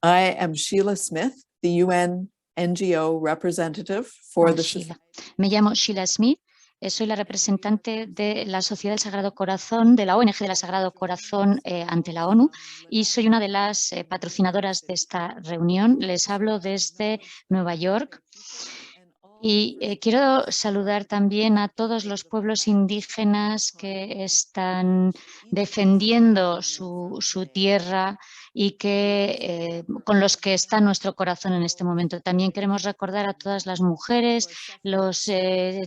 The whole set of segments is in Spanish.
I am Sheila Smith, the UN NGO representative for the Sheila. Me llamo Sheila Smith, soy la representante de la Sociedad del Sagrado Corazón, de la ONG del Sagrado Corazón ante la ONU, y soy una de las patrocinadoras de esta reunión. Les hablo desde Nueva York. Y quiero saludar también a todos los pueblos indígenas que están defendiendo su tierra y con los que está nuestro corazón en este momento. También queremos recordar a todas las mujeres, los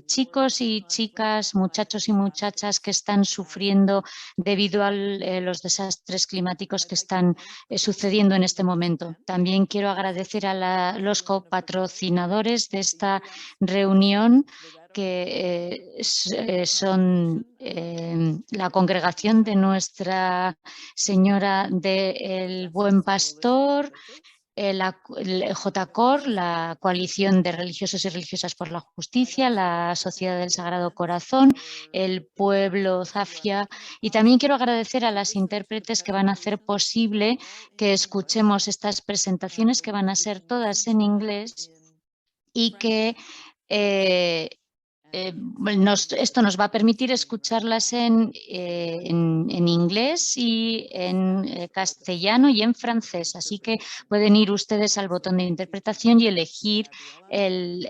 chicos y chicas, muchachos y muchachas que están sufriendo debido a los desastres climáticos que están sucediendo en este momento. También quiero agradecer a los copatrocinadores de esta reunión, que son la congregación de Nuestra Señora del Buen Pastor, el JCOR, la Coalición de Religiosos y Religiosas por la Justicia, la Sociedad del Sagrado Corazón, el Pueblo Zafia, y también quiero agradecer a las intérpretes que van a hacer posible que escuchemos estas presentaciones, que van a ser todas en inglés y que esto nos va a permitir escucharlas en inglés y en castellano y en francés. Así que pueden ir ustedes al botón de interpretación y elegir el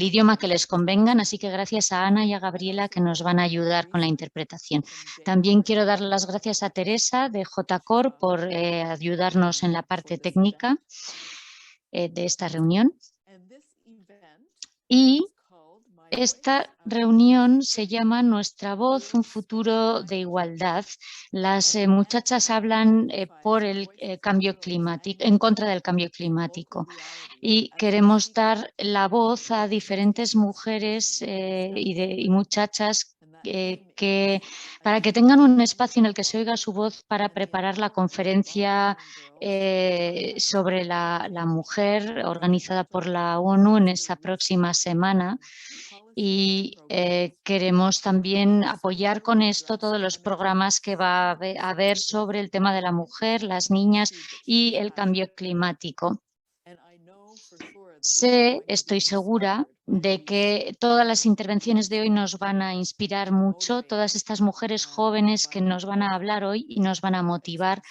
idioma que les convengan. Así que gracias a Ana y a Gabriela, que nos van a ayudar con la interpretación. También quiero dar las gracias a Teresa de JCOR por ayudarnos en la parte técnica de esta reunión. Y esta reunión se llama Nuestra Voz, un futuro de igualdad. Las muchachas hablan por el cambio climático, en contra del cambio climático, y queremos dar la voz a diferentes mujeres y muchachas para que tengan un espacio en el que se oiga su voz, para preparar la conferencia sobre la mujer organizada por la ONU en esa próxima semana. Y queremos también apoyar con esto todos los programas que va a haber sobre el tema de la mujer, las niñas y el cambio climático. Estoy segura de que todas las intervenciones de hoy nos van a inspirar mucho, todas estas mujeres jóvenes que nos van a hablar hoy y nos van a motivar,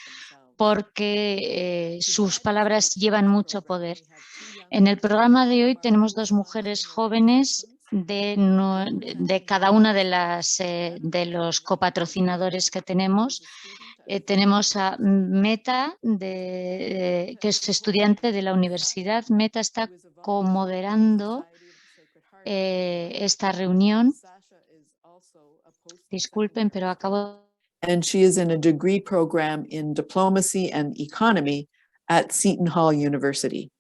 porque sus palabras llevan mucho poder. En el programa de hoy tenemos dos mujeres jóvenes de cada una de los copatrocinadores que tenemos. Tenemos a Meta, que es estudiante de la universidad. Meta está comoderando esta reunión. Disculpen, pero acabo. And she is in a degree program in diplomacy and economy at Seton Hall University.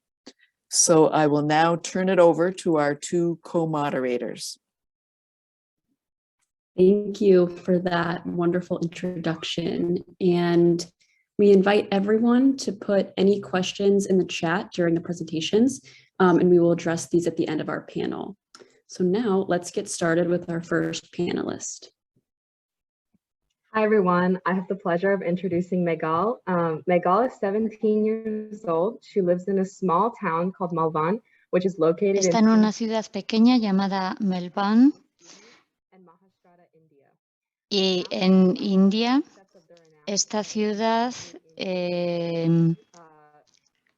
So I will now turn it over to our two co-moderators. Thank you for that wonderful introduction. And we invite everyone to put any questions in the chat during the presentations, and we will address these at the end of our panel. So now let's get started with our first panelist. Hi, everyone. I have the pleasure of introducing Megal. Megal is 17 years old. She lives in a small town called Malvan, which is located Está en una ciudad pequeña llamada Melbourne, y en India. Esta ciudad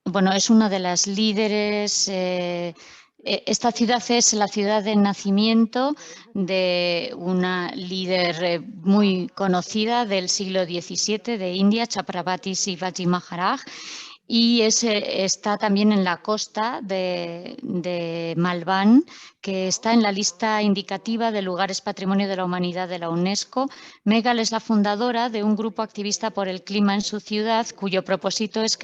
bueno, es una de las líderes. Esta ciudad es la ciudad de nacimiento de una líder muy conocida del siglo XVII de India, Chhatrapati Shivaji Maharaj, y está también en la costa de Malvan, que está en la lista indicativa de lugares Patrimonio de la Humanidad de la UNESCO. Megal es la fundadora de un grupo activista por el clima en su ciudad, cuyo propósito es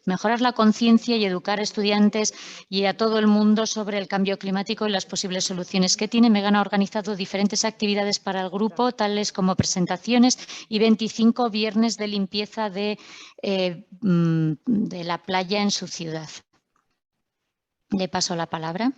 mejorar la conciencia y educar a estudiantes y a todo el mundo sobre el cambio climático y las posibles soluciones que tiene. Megal ha organizado diferentes actividades para el grupo, tales como presentaciones y 25 viernes de limpieza de la playa en su ciudad. Le paso la palabra.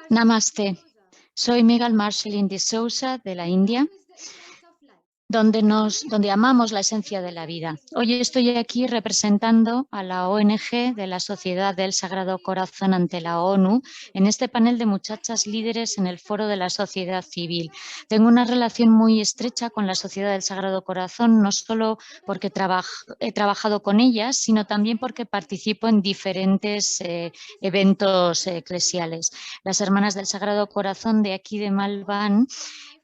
Namaste. Soy Megal Marcelin de Sousa, de la India, donde amamos la esencia de la vida. Hoy estoy aquí representando a la ONG de la Sociedad del Sagrado Corazón ante la ONU en este panel de muchachas líderes en el Foro de la Sociedad Civil. Tengo una relación muy estrecha con la Sociedad del Sagrado Corazón, no solo porque he trabajado con ellas, sino también porque participo en diferentes eventos eclesiales. Las Hermanas del Sagrado Corazón de aquí de Malvan,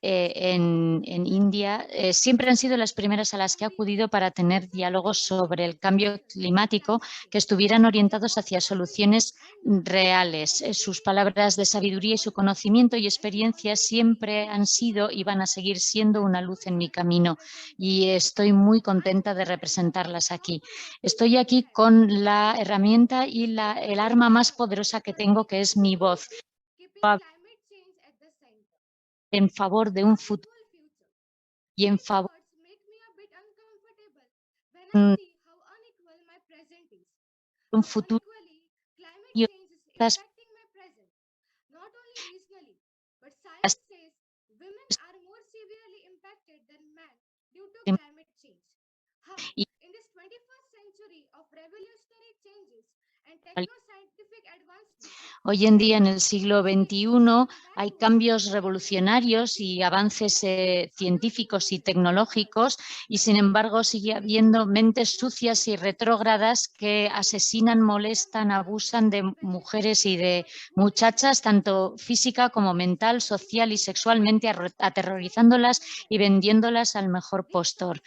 en India, siempre han sido las primeras a las que he acudido para tener diálogos sobre el cambio climático que estuvieran orientados hacia soluciones reales. Sus palabras de sabiduría y su conocimiento y experiencia siempre han sido y van a seguir siendo una luz en mi camino, y estoy muy contenta de representarlas aquí. Estoy aquí con la herramienta y el arma más poderosa que tengo, que es mi voz, en favor de un futuro y en favor de un futuro y otras y hoy en día, en el siglo XXI, hay cambios revolucionarios y avances científicos y tecnológicos, y sin embargo sigue habiendo mentes sucias y retrógradas que asesinan, molestan, abusan de mujeres y de muchachas, tanto física como mental, social y sexualmente, aterrorizándolas y vendiéndolas al mejor postor.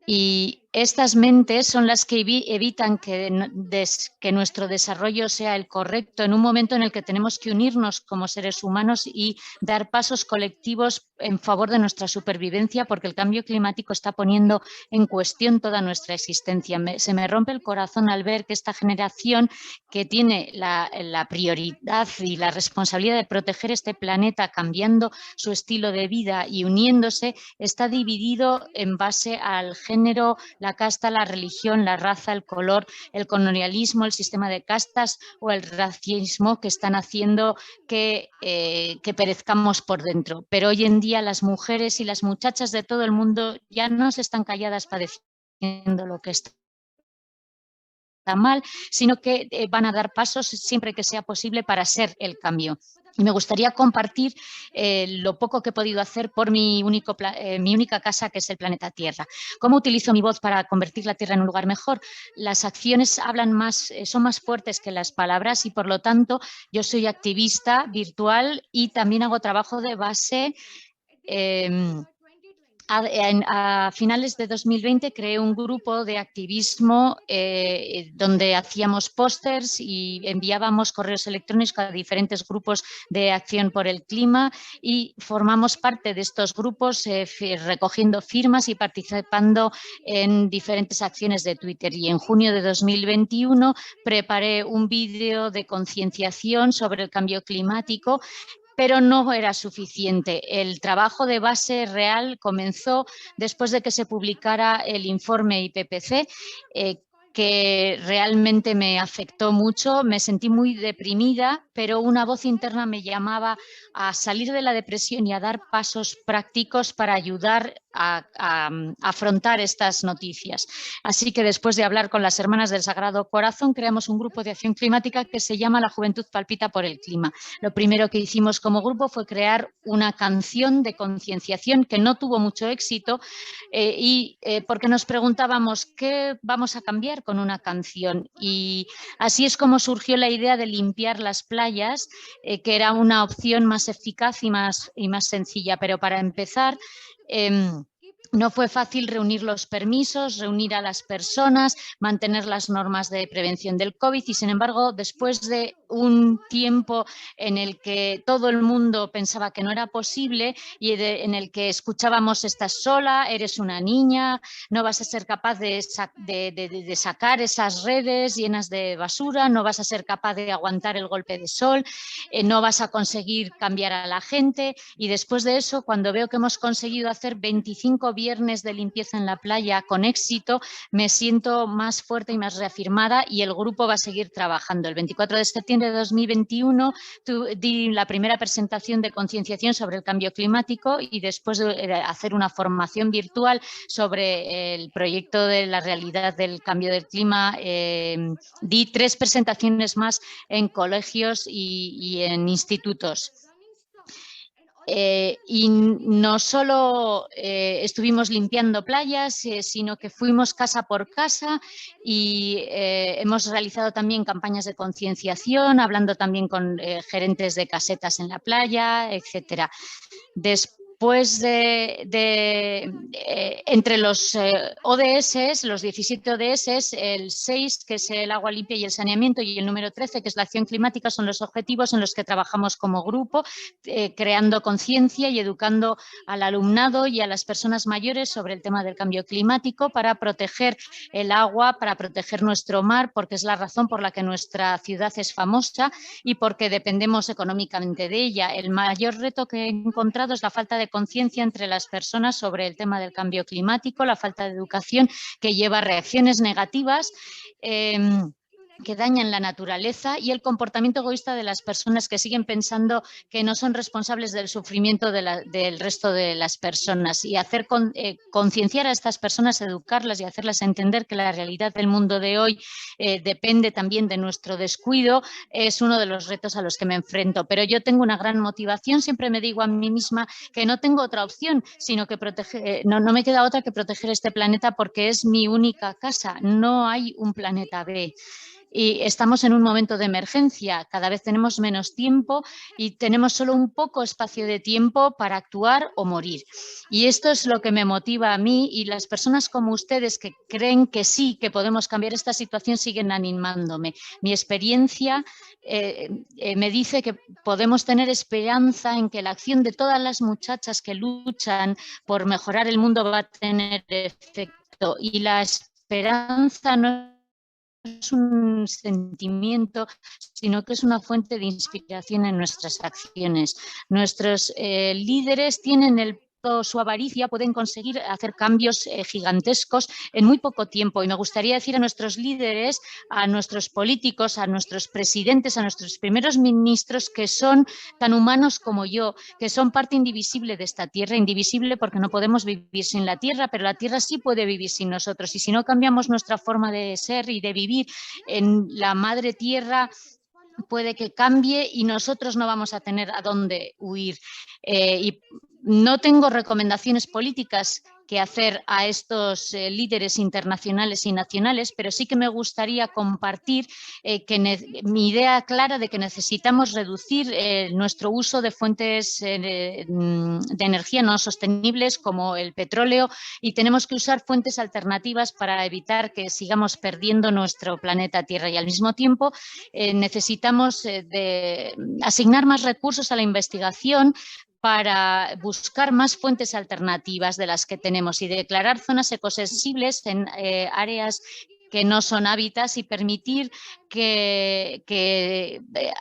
Y estas mentes son las que evitan que nuestro desarrollo sea el correcto en un momento en el que tenemos que unirnos como seres humanos y dar pasos colectivos en favor de nuestra supervivencia, porque el cambio climático está poniendo en cuestión toda nuestra existencia. Se me rompe el corazón al ver que esta generación, que tiene la prioridad y la responsabilidad de proteger este planeta, cambiando su estilo de vida y uniéndose, está dividido en base al género, la casta, la religión, la raza, el color, el colonialismo, el sistema de castas o el racismo, que están haciendo que perezcamos por dentro. Pero hoy en día las mujeres y las muchachas de todo el mundo ya no se están calladas padeciendo lo que está mal, sino que van a dar pasos siempre que sea posible para ser el cambio. Y me gustaría compartir lo poco que he podido hacer por mi única casa, que es el planeta Tierra. ¿Cómo utilizo mi voz para convertir la Tierra en un lugar mejor? Las acciones son más fuertes que las palabras, y por lo tanto yo soy activista virtual y también hago trabajo de base. A finales de 2020 creé un grupo de activismo donde hacíamos pósters y enviábamos correos electrónicos a diferentes grupos de acción por el clima, y formamos parte de estos grupos recogiendo firmas y participando en diferentes acciones de Twitter. Y en junio de 2021 preparé un vídeo de concienciación sobre el cambio climático, pero no era suficiente. El trabajo de base real comenzó después de que se publicara el informe IPCC, que realmente me afectó mucho. Me sentí muy deprimida, pero una voz interna me llamaba a salir de la depresión y a dar pasos prácticos para ayudar a afrontar estas noticias. Así que después de hablar con las Hermanas del Sagrado Corazón, creamos un grupo de acción climática que se llama La Juventud Palpita por el Clima. Lo primero que hicimos como grupo fue crear una canción de concienciación que no tuvo mucho éxito, porque nos preguntábamos qué vamos a cambiar con una canción, y así es como surgió la idea de limpiar las playas, que era una opción más eficaz y más sencilla. Pero para empezar, no fue fácil reunir los permisos, reunir a las personas, mantener las normas de prevención del COVID, y sin embargo, después de un tiempo en el que todo el mundo pensaba que no era posible y en el que escuchábamos estás sola, eres una niña, no vas a ser capaz de sacar esas redes llenas de basura, no vas a ser capaz de aguantar el golpe de sol, no vas a conseguir cambiar a la gente. Y después de eso, cuando veo que hemos conseguido hacer 25 viernes de limpieza en la playa con éxito, me siento más fuerte y más reafirmada y el grupo va a seguir trabajando. El 24 de septiembre de 2021 di la primera presentación de concienciación sobre el cambio climático y después de hacer una formación virtual sobre el proyecto de la realidad del cambio del clima, di 3 presentaciones más en colegios y en institutos. Y no solo estuvimos limpiando playas, sino que fuimos casa por casa y hemos realizado también campañas de concienciación, hablando también con gerentes de casetas en la playa, etcétera. Después entre los ODS, los 17 ODS, el 6, que es el agua limpia y el saneamiento, y el número 13, que es la acción climática, son los objetivos en los que trabajamos como grupo, creando conciencia y educando al alumnado y a las personas mayores sobre el tema del cambio climático para proteger el agua, para proteger nuestro mar, porque es la razón por la que nuestra ciudad es famosa y porque dependemos económicamente de ella. El mayor reto que he encontrado es la falta de conciencia entre las personas sobre el tema del cambio climático, la falta de educación que lleva a reacciones negativas que dañan la naturaleza y el comportamiento egoísta de las personas que siguen pensando que no son responsables del sufrimiento del resto de las personas, y hacer concienciar a estas personas, educarlas y hacerlas entender que la realidad del mundo de hoy depende también de nuestro descuido, es uno de los retos a los que me enfrento. Pero yo tengo una gran motivación, siempre me digo a mí misma que no tengo otra opción, sino que no me queda otra que proteger este planeta porque es mi única casa, no hay un planeta B. Y estamos en un momento de emergencia, cada vez tenemos menos tiempo y tenemos solo un poco espacio de tiempo para actuar o morir. Y esto es lo que me motiva a mí, y las personas como ustedes que creen que sí, que podemos cambiar esta situación, siguen animándome. Mi experiencia me dice que podemos tener esperanza en que la acción de todas las muchachas que luchan por mejorar el mundo va a tener efecto, y la esperanza no es un sentimiento, sino que es una fuente de inspiración en nuestras acciones. Nuestros líderes tienen su avaricia, pueden conseguir hacer cambios gigantescos en muy poco tiempo, y me gustaría decir a nuestros líderes, a nuestros políticos, a nuestros presidentes, a nuestros primeros ministros, que son tan humanos como yo, que son parte indivisible de esta tierra, indivisible porque no podemos vivir sin la tierra, pero la tierra sí puede vivir sin nosotros, y si no cambiamos nuestra forma de ser y de vivir en la madre tierra, puede que cambie y nosotros no vamos a tener a dónde huir. Y no tengo recomendaciones políticas que hacer a estos líderes internacionales y nacionales, pero sí que me gustaría compartir mi idea clara de que necesitamos reducir nuestro uso de fuentes de energía no sostenibles como el petróleo, y tenemos que usar fuentes alternativas para evitar que sigamos perdiendo nuestro planeta Tierra. Y al mismo tiempo necesitamos asignar más recursos a la investigación para buscar más fuentes alternativas de las que tenemos y declarar zonas ecosensibles en áreas que no son hábitats, y permitir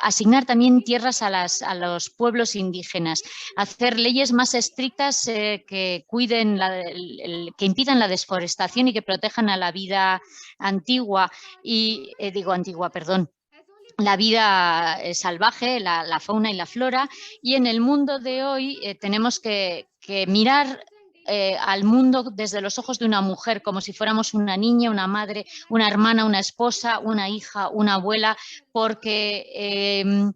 asignar también tierras a los pueblos indígenas, hacer leyes más estrictas que cuiden, que impidan la desforestación y que protejan a la vida antigua, la vida salvaje, la fauna y la flora. Y en el mundo de hoy tenemos que mirar al mundo desde los ojos de una mujer, como si fuéramos una niña, una madre, una hermana, una esposa, una hija, una abuela, porque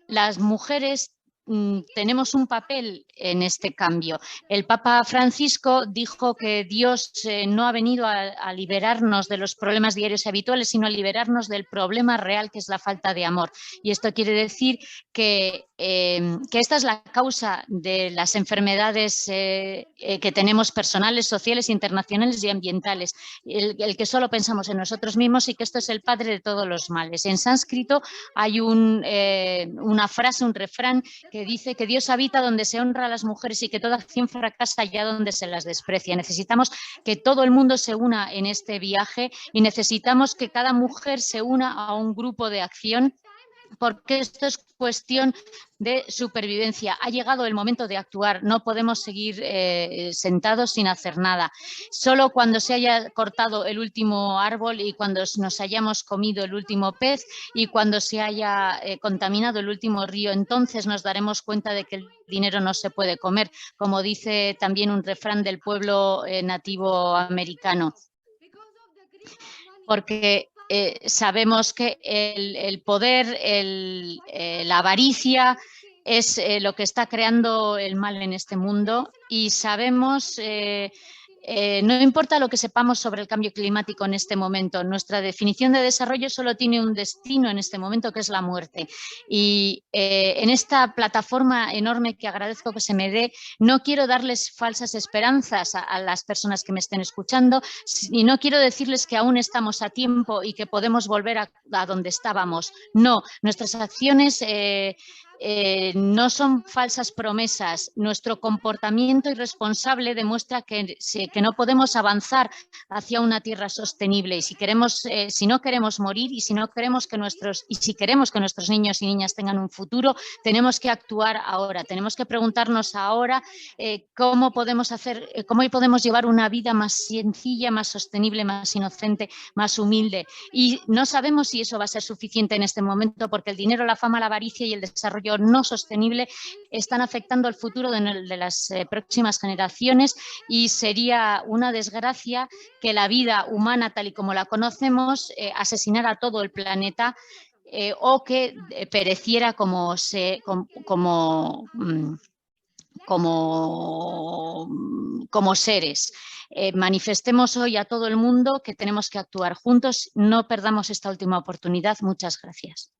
las mujeres tenemos un papel en este cambio. El Papa Francisco dijo que Dios no ha venido a liberarnos de los problemas diarios y habituales, sino a liberarnos del problema real, que es la falta de amor. Y esto quiere decir que esta es la causa de las enfermedades que tenemos personales, sociales, internacionales y ambientales. El que solo pensamos en nosotros mismos y que esto es el padre de todos los males. En sánscrito hay una frase, un refrán que dice que Dios habita donde se honra a las mujeres y que toda acción fracasa allá donde se las desprecia. Necesitamos que todo el mundo se una en este viaje y necesitamos que cada mujer se una a un grupo de acción, porque esto es cuestión de supervivencia. Ha llegado el momento de actuar, no podemos seguir sentados sin hacer nada. Solo cuando se haya cortado el último árbol y cuando nos hayamos comido el último pez y cuando se haya contaminado el último río, entonces nos daremos cuenta de que el dinero no se puede comer, como dice también un refrán del pueblo nativo americano. Porque sabemos que el poder, la avaricia es lo que está creando el mal en este mundo, y sabemos, no importa lo que sepamos sobre el cambio climático en este momento, nuestra definición de desarrollo solo tiene un destino en este momento, que es la muerte. Y en esta plataforma enorme que agradezco que se me dé, no quiero darles falsas esperanzas a las personas que me estén escuchando, y no quiero decirles que aún estamos a tiempo y que podemos volver a donde estábamos. No, nuestras acciones no son falsas promesas. Nuestro comportamiento irresponsable demuestra que no podemos avanzar hacia una tierra sostenible. Y si no queremos morir y si queremos que nuestros niños y niñas tengan un futuro, tenemos que actuar ahora. Tenemos que preguntarnos ahora cómo podemos llevar una vida más sencilla, más sostenible, más inocente, más humilde. Y no sabemos si eso va a ser suficiente en este momento, porque el dinero, la fama, la avaricia y el desarrollo no sostenible están afectando el futuro de las próximas generaciones, y sería una desgracia que la vida humana tal y como la conocemos asesinara a todo el planeta o que pereciera como seres. Manifestemos hoy a todo el mundo que tenemos que actuar juntos. No perdamos esta última oportunidad. Muchas gracias.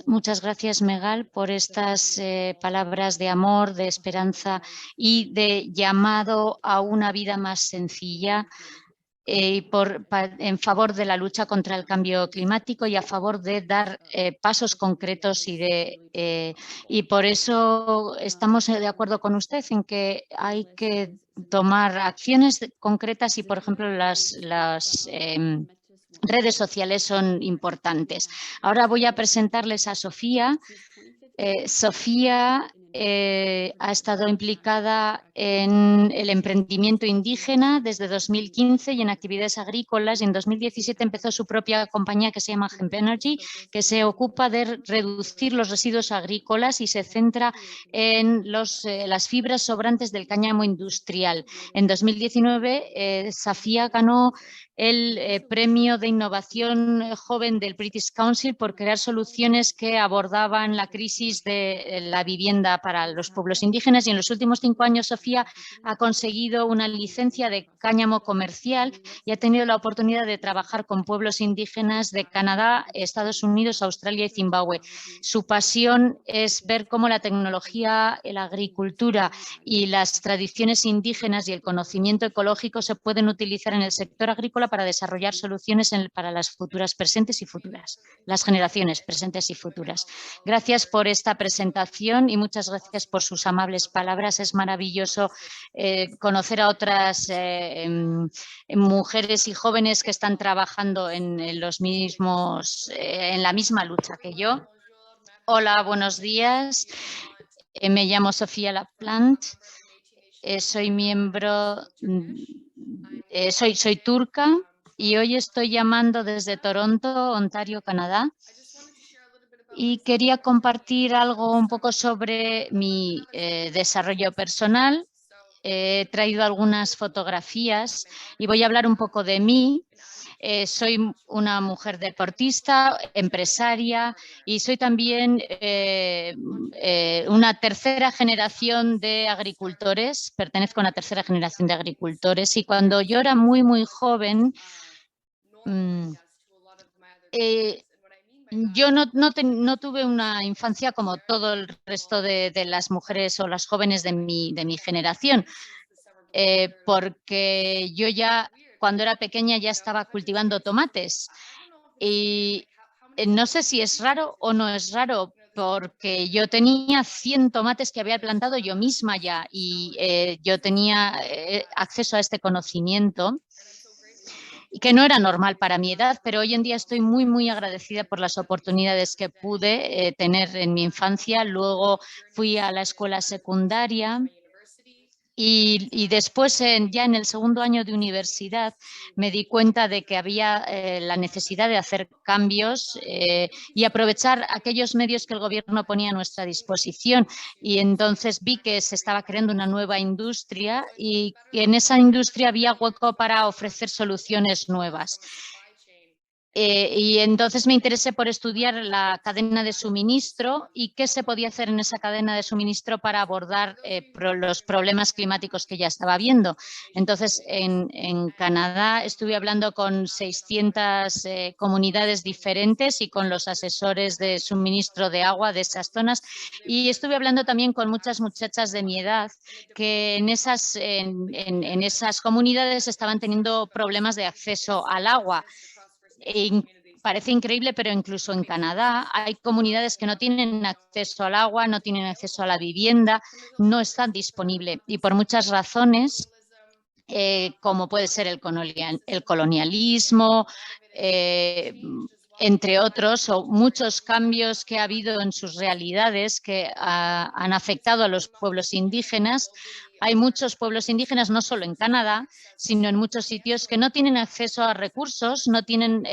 Muchas gracias, Megal, por estas palabras de amor, de esperanza y de llamado a una vida más sencilla en favor de la lucha contra el cambio climático y a favor de dar pasos concretos y por eso estamos de acuerdo con usted en que hay que tomar acciones concretas y, por ejemplo, las redes sociales son importantes. Ahora voy a presentarles a Sofía. Sofía ha estado implicada en el emprendimiento indígena desde 2015 y en actividades agrícolas, y en 2017 empezó su propia compañía que se llama Hemp Energy, que se ocupa de reducir los residuos agrícolas y se centra en las fibras sobrantes del cáñamo industrial. En 2019, Sofía ganó el premio de innovación joven del British Council por crear soluciones que abordaban la crisis de la vivienda para los pueblos indígenas, y en los últimos 5 años Sofía ha conseguido una licencia de cáñamo comercial y ha tenido la oportunidad de trabajar con pueblos indígenas de Canadá, Estados Unidos, Australia y Zimbabue. Su pasión es ver cómo la tecnología, la agricultura y las tradiciones indígenas y el conocimiento ecológico se pueden utilizar en el sector agrícola para desarrollar soluciones para las futuras presentes y futuras, las generaciones presentes y futuras. Gracias por esta presentación y muchas gracias por sus amables palabras. Es maravilloso conocer a otras mujeres y jóvenes que están trabajando en la misma lucha que yo. Hola, buenos días. Me llamo Sofía Laplante. Soy miembro, soy turca y hoy estoy llamando desde Toronto, Ontario, Canadá. Y quería compartir algo un poco sobre mi desarrollo personal. He traído algunas fotografías y voy a hablar un poco de mí. Soy una mujer deportista, empresaria y soy también una tercera generación de agricultores. Pertenezco a una tercera generación de agricultores y cuando yo era muy, muy joven, yo no tuve una infancia como todo el resto de las mujeres o las jóvenes de mi generación, porque yo ya cuando era pequeña ya estaba cultivando tomates y no sé si es raro o no es raro, porque yo tenía 100 tomates que había plantado yo misma ya y yo tenía acceso a este conocimiento y que no era normal para mi edad, pero hoy en día estoy muy, muy agradecida por las oportunidades que pude tener en mi infancia. Luego fui a la escuela secundaria y después, ya en el segundo año de universidad, me di cuenta de que había la necesidad de hacer cambios y aprovechar aquellos medios que el gobierno ponía a nuestra disposición. Y entonces vi que se estaba creando una nueva industria y que en esa industria había hueco para ofrecer soluciones nuevas. Y entonces me interesé por estudiar la cadena de suministro y qué se podía hacer en esa cadena de suministro para abordar los problemas climáticos que ya estaba viendo. Entonces, en Canadá estuve hablando con 600 comunidades diferentes y con los asesores de suministro de agua de esas zonas. Y estuve hablando también con muchas muchachas de mi edad que en esas comunidades estaban teniendo problemas de acceso al agua. Parece increíble, pero incluso en Canadá hay comunidades que no tienen acceso al agua, no tienen acceso a la vivienda, no están disponibles y por muchas razones, como puede ser el colonialismo, entre otros, o muchos cambios que ha habido en sus realidades que han afectado a los pueblos indígenas. Hay muchos pueblos indígenas, no solo en Canadá, sino en muchos sitios que no tienen acceso a recursos, no tienen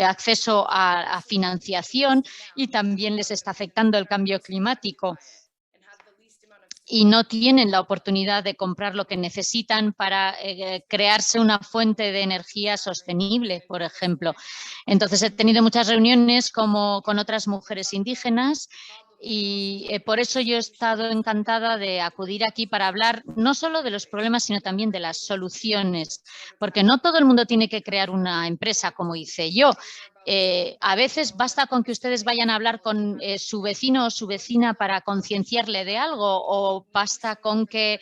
acceso a financiación y también les está afectando el cambio climático y no tienen la oportunidad de comprar lo que necesitan para crearse una fuente de energía sostenible, por ejemplo. Entonces, he tenido muchas reuniones con otras mujeres indígenas y por eso yo he estado encantada de acudir aquí para hablar no solo de los problemas, sino también de las soluciones, porque no todo el mundo tiene que crear una empresa como hice yo. A veces basta con que ustedes vayan a hablar con su vecino o su vecina para concienciarle de algo, o basta con que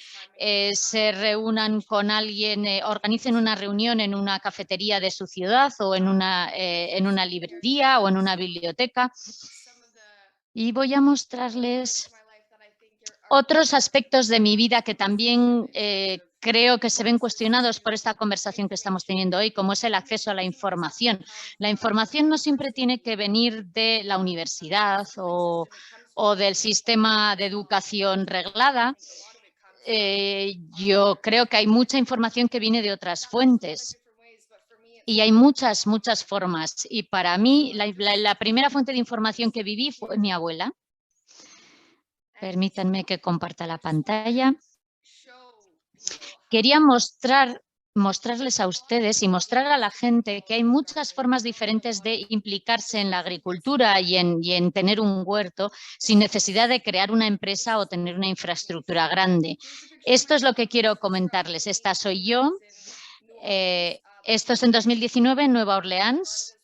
se reúnan con alguien, organicen una reunión en una cafetería de su ciudad o en una librería o en una biblioteca. Y voy a mostrarles otros aspectos de mi vida que también creo que se ven cuestionados por esta conversación que estamos teniendo hoy, como es el acceso a la información. La información no siempre tiene que venir de la universidad o del sistema de educación reglada. Yo creo que hay mucha información que viene de otras fuentes. Y hay muchas, muchas formas. Y para mí, la primera fuente de información que viví fue mi abuela. Permítanme que comparta la pantalla. Quería mostrarles a ustedes y mostrar a la gente que hay muchas formas diferentes de implicarse en la agricultura y en tener un huerto sin necesidad de crear una empresa o tener una infraestructura grande. Esto es lo que quiero comentarles. Esta soy yo. Esto es en 2019 en Nueva Orleans.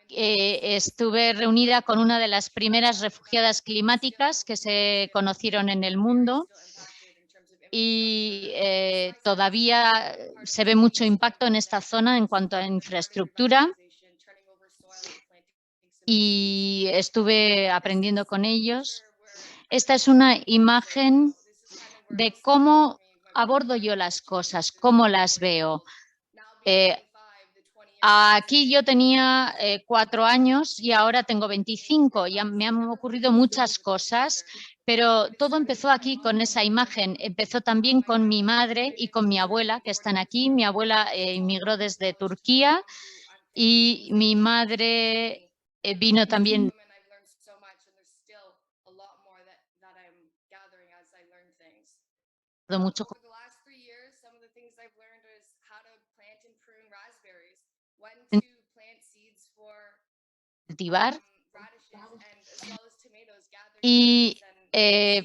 Estuve reunida con una de las primeras refugiadas climáticas que se conocieron en el mundo y todavía se ve mucho impacto en esta zona en cuanto a infraestructura y estuve aprendiendo con ellos. Esta es una imagen de cómo abordo yo las cosas, cómo las veo. Aquí yo tenía 4 años y ahora tengo 25. Ya me han ocurrido muchas cosas, pero todo empezó aquí con esa imagen. Empezó también con mi madre y con mi abuela, que están aquí. Mi abuela inmigró desde Turquía y mi madre vino también. Mucho cultivar. Y,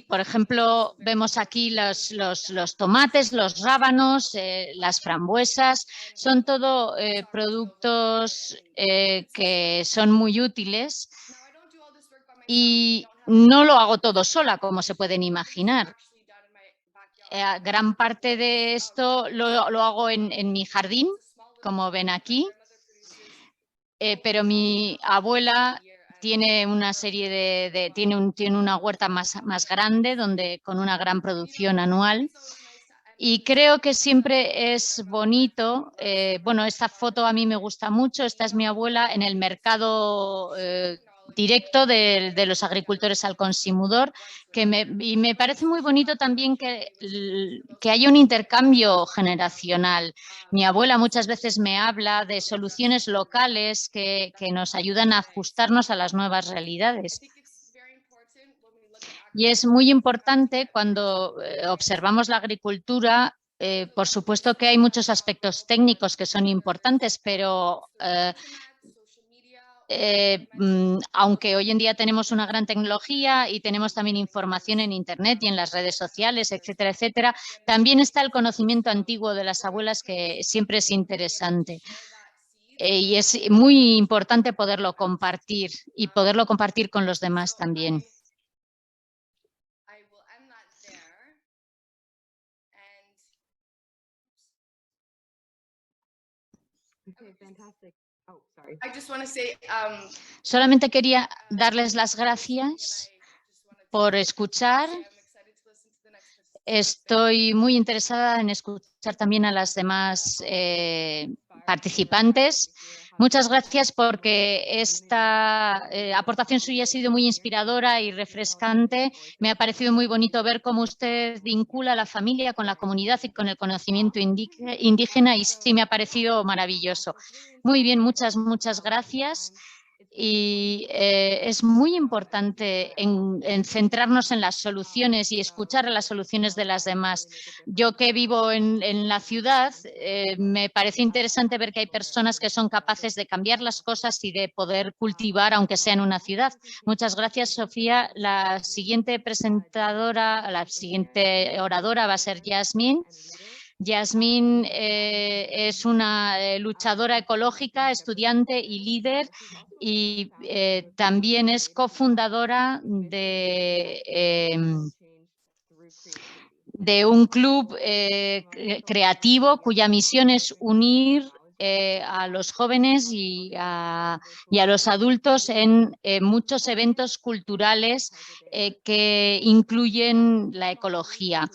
por ejemplo, vemos aquí los tomates, los rábanos, las frambuesas. Son todo productos que son muy útiles. Y no lo hago todo sola, como se pueden imaginar. Gran parte de esto lo hago en mi jardín, como ven aquí. Pero mi abuela tiene una serie tiene una huerta más grande, con una gran producción anual. Y creo que siempre es bonito, bueno, esta foto a mí me gusta mucho, esta es mi abuela en el mercado directo de los agricultores al consumidor, y me parece muy bonito también que haya un intercambio generacional. Mi abuela muchas veces me habla de soluciones locales que nos ayudan a ajustarnos a las nuevas realidades. Y es muy importante cuando observamos la agricultura, por supuesto que hay muchos aspectos técnicos que son importantes, pero aunque hoy en día tenemos una gran tecnología y tenemos también información en Internet y en las redes sociales, etcétera, etcétera, también está el conocimiento antiguo de las abuelas que siempre es interesante. Y es muy importante poderlo compartir y poderlo compartir con los demás también. Solamente quería darles las gracias por escuchar. Estoy muy interesada en escuchar también a las demás participantes. Muchas gracias porque esta aportación suya ha sido muy inspiradora y refrescante. Me ha parecido muy bonito ver cómo usted vincula a la familia con la comunidad y con el conocimiento indígena, y sí me ha parecido maravilloso. Muy bien, muchas gracias. Y es muy importante en centrarnos en las soluciones y escuchar las soluciones de las demás. Yo que vivo en la ciudad, me parece interesante ver que hay personas que son capaces de cambiar las cosas y de poder cultivar, aunque sea en una ciudad. Muchas gracias, Sofía. La siguiente presentadora, la siguiente oradora va a ser Yasmín. Yasmín es una luchadora ecológica, estudiante y líder, y también es cofundadora de un club creativo cuya misión es unir a los jóvenes y a los adultos en muchos eventos culturales que incluyen la ecología.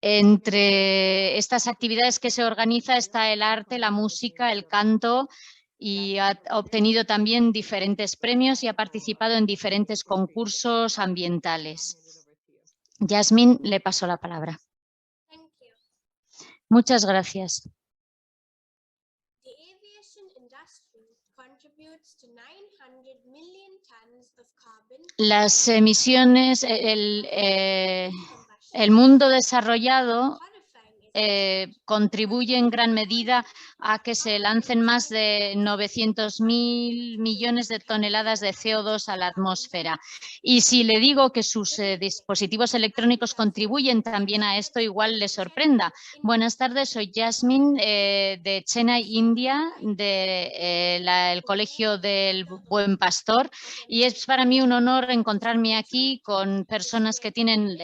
Entre estas actividades que se organiza está el arte, la música, el canto, y ha obtenido también diferentes premios y ha participado en diferentes concursos ambientales. Yasmín, le paso la palabra. Muchas gracias. Las emisiones, el mundo desarrollado contribuye en gran medida a que se lancen más de 900.000 millones de toneladas de CO2 a la atmósfera. Y si le digo que sus dispositivos electrónicos contribuyen también a esto, igual le sorprenda. Buenas tardes, soy Yasmín de Chennai, India, del Colegio del Buen Pastor, y es para mí un honor encontrarme aquí con personas que tienen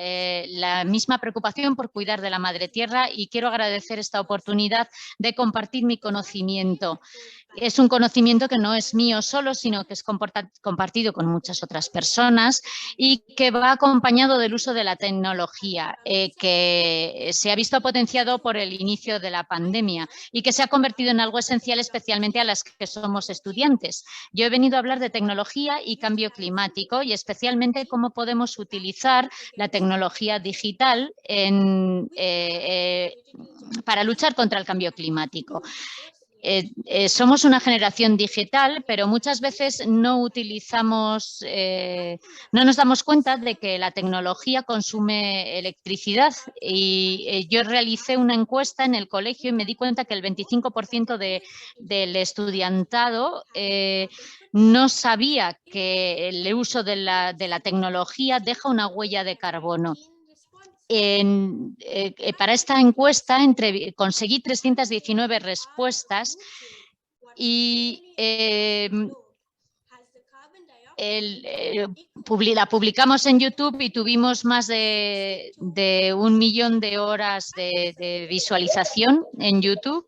la misma preocupación por cuidar de la madre tierra, y quiero agradecer esta oportunidad de compartir mi conocimiento. Es un conocimiento que no es mío solo, sino que es compartido con muchas otras personas y que va acompañado del uso de la tecnología, que se ha visto potenciado por el inicio de la pandemia y que se ha convertido en algo esencial, especialmente a las que somos estudiantes. Yo he venido a hablar de tecnología y cambio climático, y especialmente cómo podemos utilizar la tecnología digital para luchar contra el cambio climático. somos una generación digital, pero muchas veces no utilizamos, no nos damos cuenta de que la tecnología consume electricidad. Y yo realicé una encuesta en el colegio y me di cuenta que el 25% del estudiantado no sabía que el uso de la tecnología deja una huella de carbono. Para esta encuesta conseguí 319 respuestas y la publicamos en YouTube y tuvimos más de 1 millón de horas de visualización en YouTube.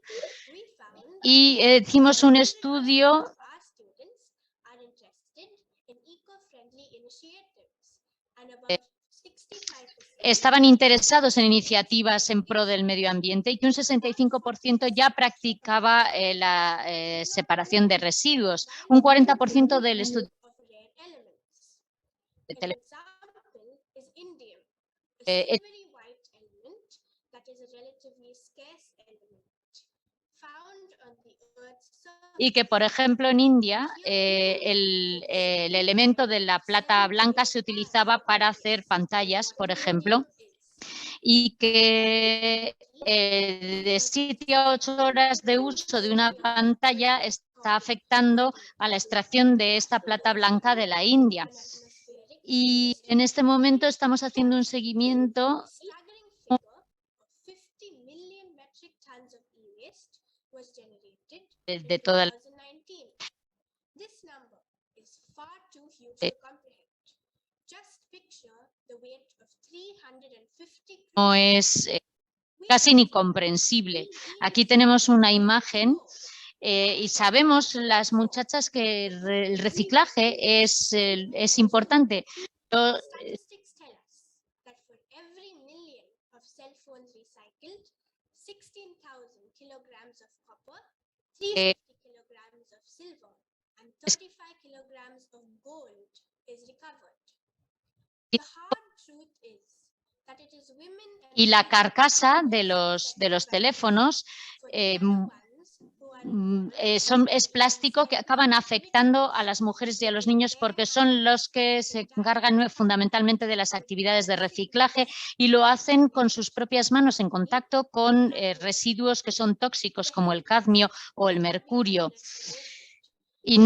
Y hicimos un estudio. Estaban interesados en iniciativas en pro del medio ambiente y que un 65% ya practicaba la separación de residuos. Un 40% del estudio y que, por ejemplo, en India el elemento de la plata blanca se utilizaba para hacer pantallas, por ejemplo, y que de 7 a 8 horas de uso de una pantalla está afectando a la extracción de esta plata blanca de la India. Y en este momento estamos haciendo un seguimiento de toda la... No es casi ni comprensible. Aquí tenemos una imagen y sabemos las muchachas que el reciclaje es importante. Y la carcasa de los teléfonos es plástico que acaban afectando a las mujeres y a los niños porque son los que se encargan fundamentalmente de las actividades de reciclaje y lo hacen con sus propias manos en contacto con residuos que son tóxicos como el cadmio o el mercurio. Y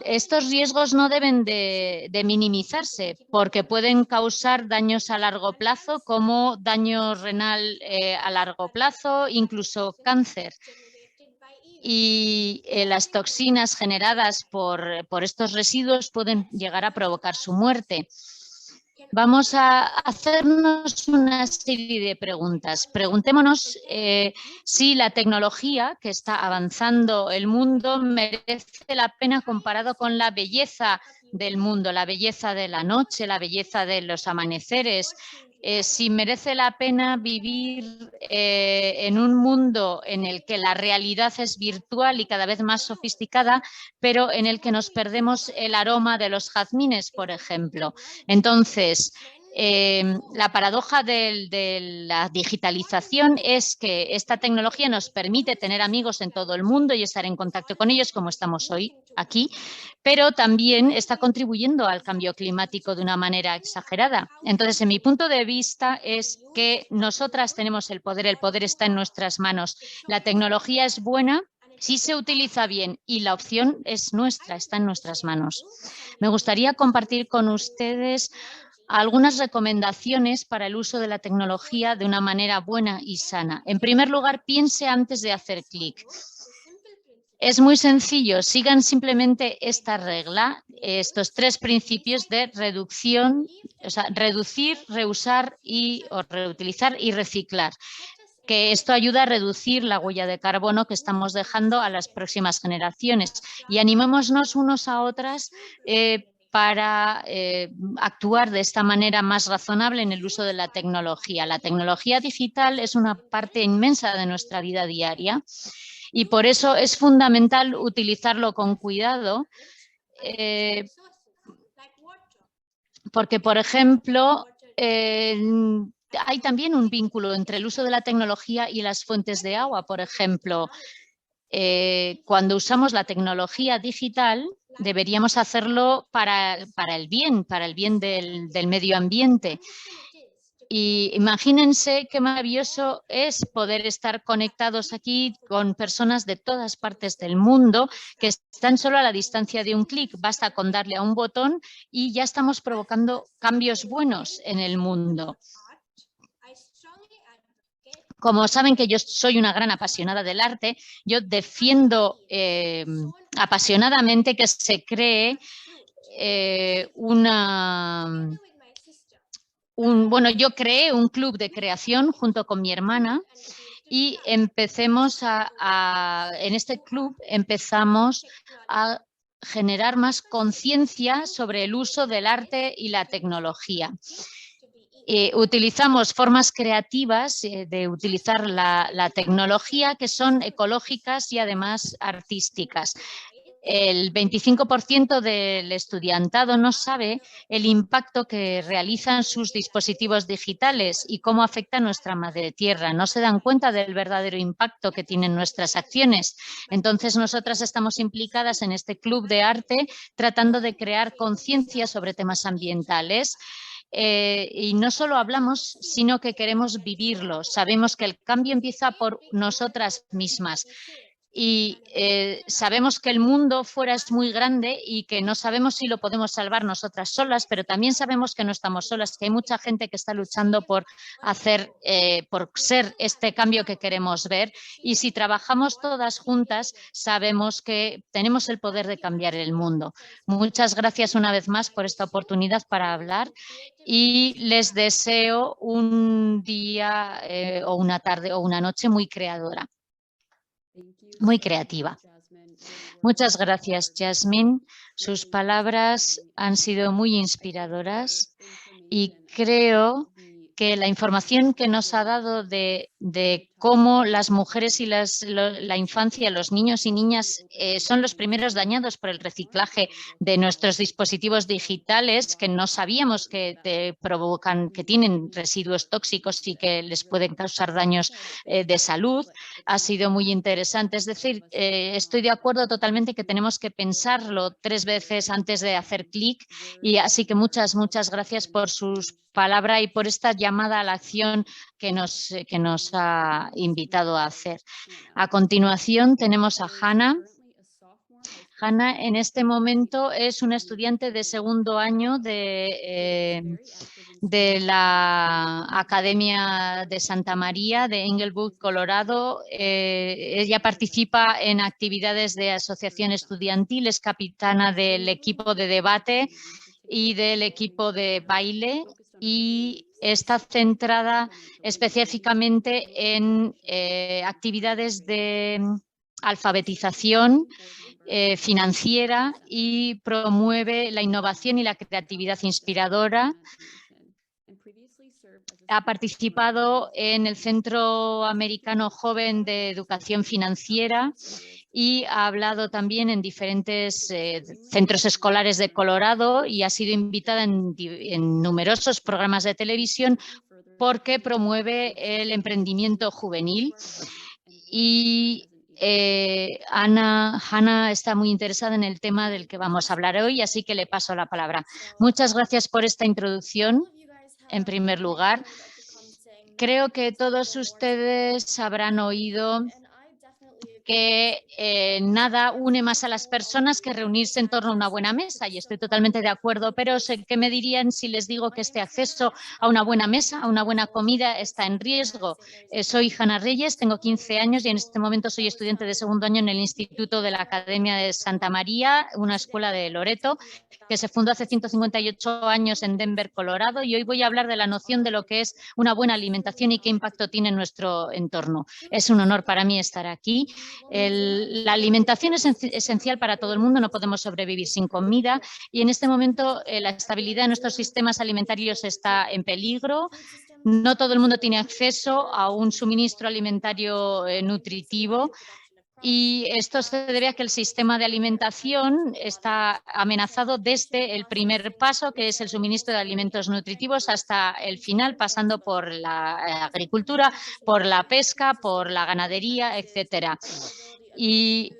estos riesgos no deben de minimizarse porque pueden causar daños a largo plazo como daño renal a largo plazo, incluso cáncer. Y las toxinas generadas por estos residuos pueden llegar a provocar su muerte. Vamos a hacernos una serie de preguntas. Preguntémonos si la tecnología que está avanzando el mundo merece la pena comparado con la belleza del mundo, la belleza de la noche, la belleza de los amaneceres. Si merece la pena vivir en un mundo en el que la realidad es virtual y cada vez más sofisticada, pero en el que nos perdemos el aroma de los jazmines, por ejemplo. Entonces, la paradoja de la digitalización es que esta tecnología nos permite tener amigos en todo el mundo y estar en contacto con ellos como estamos hoy aquí, pero también está contribuyendo al cambio climático de una manera exagerada. Entonces, en mi punto de vista es que nosotras tenemos el poder está en nuestras manos. La tecnología es buena si se utiliza bien y la opción es nuestra, está en nuestras manos. Me gustaría compartir con ustedes algunas recomendaciones para el uso de la tecnología de una manera buena y sana. En primer lugar, piense antes de hacer clic. Es muy sencillo, sigan simplemente esta regla, estos 3 principios de reducción, o sea, reducir, reusar o reutilizar y reciclar. Que esto ayuda a reducir la huella de carbono que estamos dejando a las próximas generaciones. Y animémonos unos a otras para actuar de esta manera más razonable en el uso de la tecnología. La tecnología digital es una parte inmensa de nuestra vida diaria y por eso es fundamental utilizarlo con cuidado porque, por ejemplo, hay también un vínculo entre el uso de la tecnología y las fuentes de agua, por ejemplo. cuando usamos la tecnología digital, deberíamos hacerlo para el bien del medio ambiente. Y imagínense qué maravilloso es poder estar conectados aquí con personas de todas partes del mundo que están solo a la distancia de un clic. Basta con darle a un botón y ya estamos provocando cambios buenos en el mundo. Como saben que yo soy una gran apasionada del arte, yo defiendo apasionadamente que se cree yo creé un club de creación junto con mi hermana y en este club empezamos a generar más conciencia sobre el uso del arte y la tecnología. Utilizamos formas creativas de utilizar la tecnología que son ecológicas y además artísticas. El 25% del estudiantado no sabe el impacto que realizan sus dispositivos digitales y cómo afecta a nuestra madre tierra. No se dan cuenta del verdadero impacto que tienen nuestras acciones. Entonces, nosotras estamos implicadas en este club de arte tratando de crear conciencia sobre temas ambientales. Y no solo hablamos, sino que queremos vivirlo. Sabemos que el cambio empieza por nosotras mismas. Y sabemos que el mundo fuera es muy grande y que no sabemos si lo podemos salvar nosotras solas, pero también sabemos que no estamos solas, que hay mucha gente que está luchando por ser este cambio que queremos ver. Y si trabajamos todas juntas, sabemos que tenemos el poder de cambiar el mundo. Muchas gracias una vez más por esta oportunidad para hablar y les deseo un día o una tarde o una noche muy creadora. Muy creativa. Muchas gracias, Jasmine. Sus palabras han sido muy inspiradoras y creo que la información que nos ha dado de cómo las mujeres y la infancia, los niños y niñas son los primeros dañados por el reciclaje de nuestros dispositivos digitales, que no sabíamos que provocan, que tienen residuos tóxicos y que les pueden causar daños de salud, ha sido muy interesante. Es decir, estoy de acuerdo totalmente que tenemos que pensarlo 3 veces antes de hacer clic, y así que muchas gracias por sus palabras y por esta llamada a la acción que nos ha invitado a hacer. A continuación tenemos a Hannah. Hannah en este momento es una estudiante de segundo año de la Academia de Santa María de Englewood, Colorado. Ella participa en actividades de asociación estudiantil, es capitana del equipo de debate y del equipo de baile y está centrada específicamente en actividades de alfabetización financiera y promueve la innovación y la creatividad inspiradora. Ha participado en el Centro Americano Joven de Educación Financiera y ha hablado también en diferentes centros escolares de Colorado y ha sido invitada en numerosos programas de televisión porque promueve el emprendimiento juvenil. Y Hannah está muy interesada en el tema del que vamos a hablar hoy, así que le paso la palabra. Muchas gracias por esta introducción. En primer lugar, creo que todos ustedes habrán oído que nada une más a las personas que reunirse en torno a una buena mesa, y estoy totalmente de acuerdo, pero ¿qué me dirían si les digo que este acceso a una buena mesa, a una buena comida, está en riesgo? Soy Hannah Reyes, tengo 15 años y en este momento soy estudiante de segundo año en el Instituto de la Academia de Santa María, una escuela de Loreto, que se fundó hace 158 años en Denver, Colorado, y hoy voy a hablar de la noción de lo que es una buena alimentación y qué impacto tiene en nuestro entorno. Es un honor para mí estar aquí. La alimentación es esencial para todo el mundo, no podemos sobrevivir sin comida y en este momento la estabilidad de nuestros sistemas alimentarios está en peligro. No todo el mundo tiene acceso a un suministro alimentario nutritivo. Y esto se debe a que el sistema de alimentación está amenazado desde el primer paso, que es el suministro de alimentos nutritivos, hasta el final, pasando por la agricultura, por la pesca, por la ganadería, etcétera. Y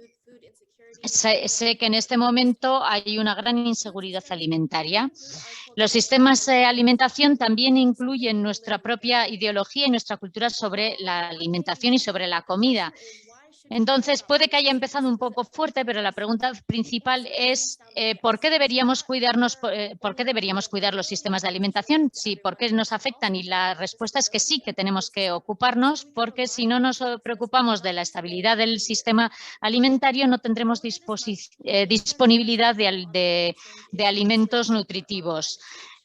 sé que en este momento hay una gran inseguridad alimentaria. Los sistemas de alimentación también incluyen nuestra propia ideología y nuestra cultura sobre la alimentación y sobre la comida. Entonces, puede que haya empezado un poco fuerte, pero la pregunta principal es ¿por qué deberíamos cuidarnos? ¿Por qué deberíamos cuidar los sistemas de alimentación? Sí, ¿por qué nos afectan? Y la respuesta es que sí, que tenemos que ocuparnos, porque si no nos preocupamos de la estabilidad del sistema alimentario, no tendremos disponibilidad de alimentos nutritivos.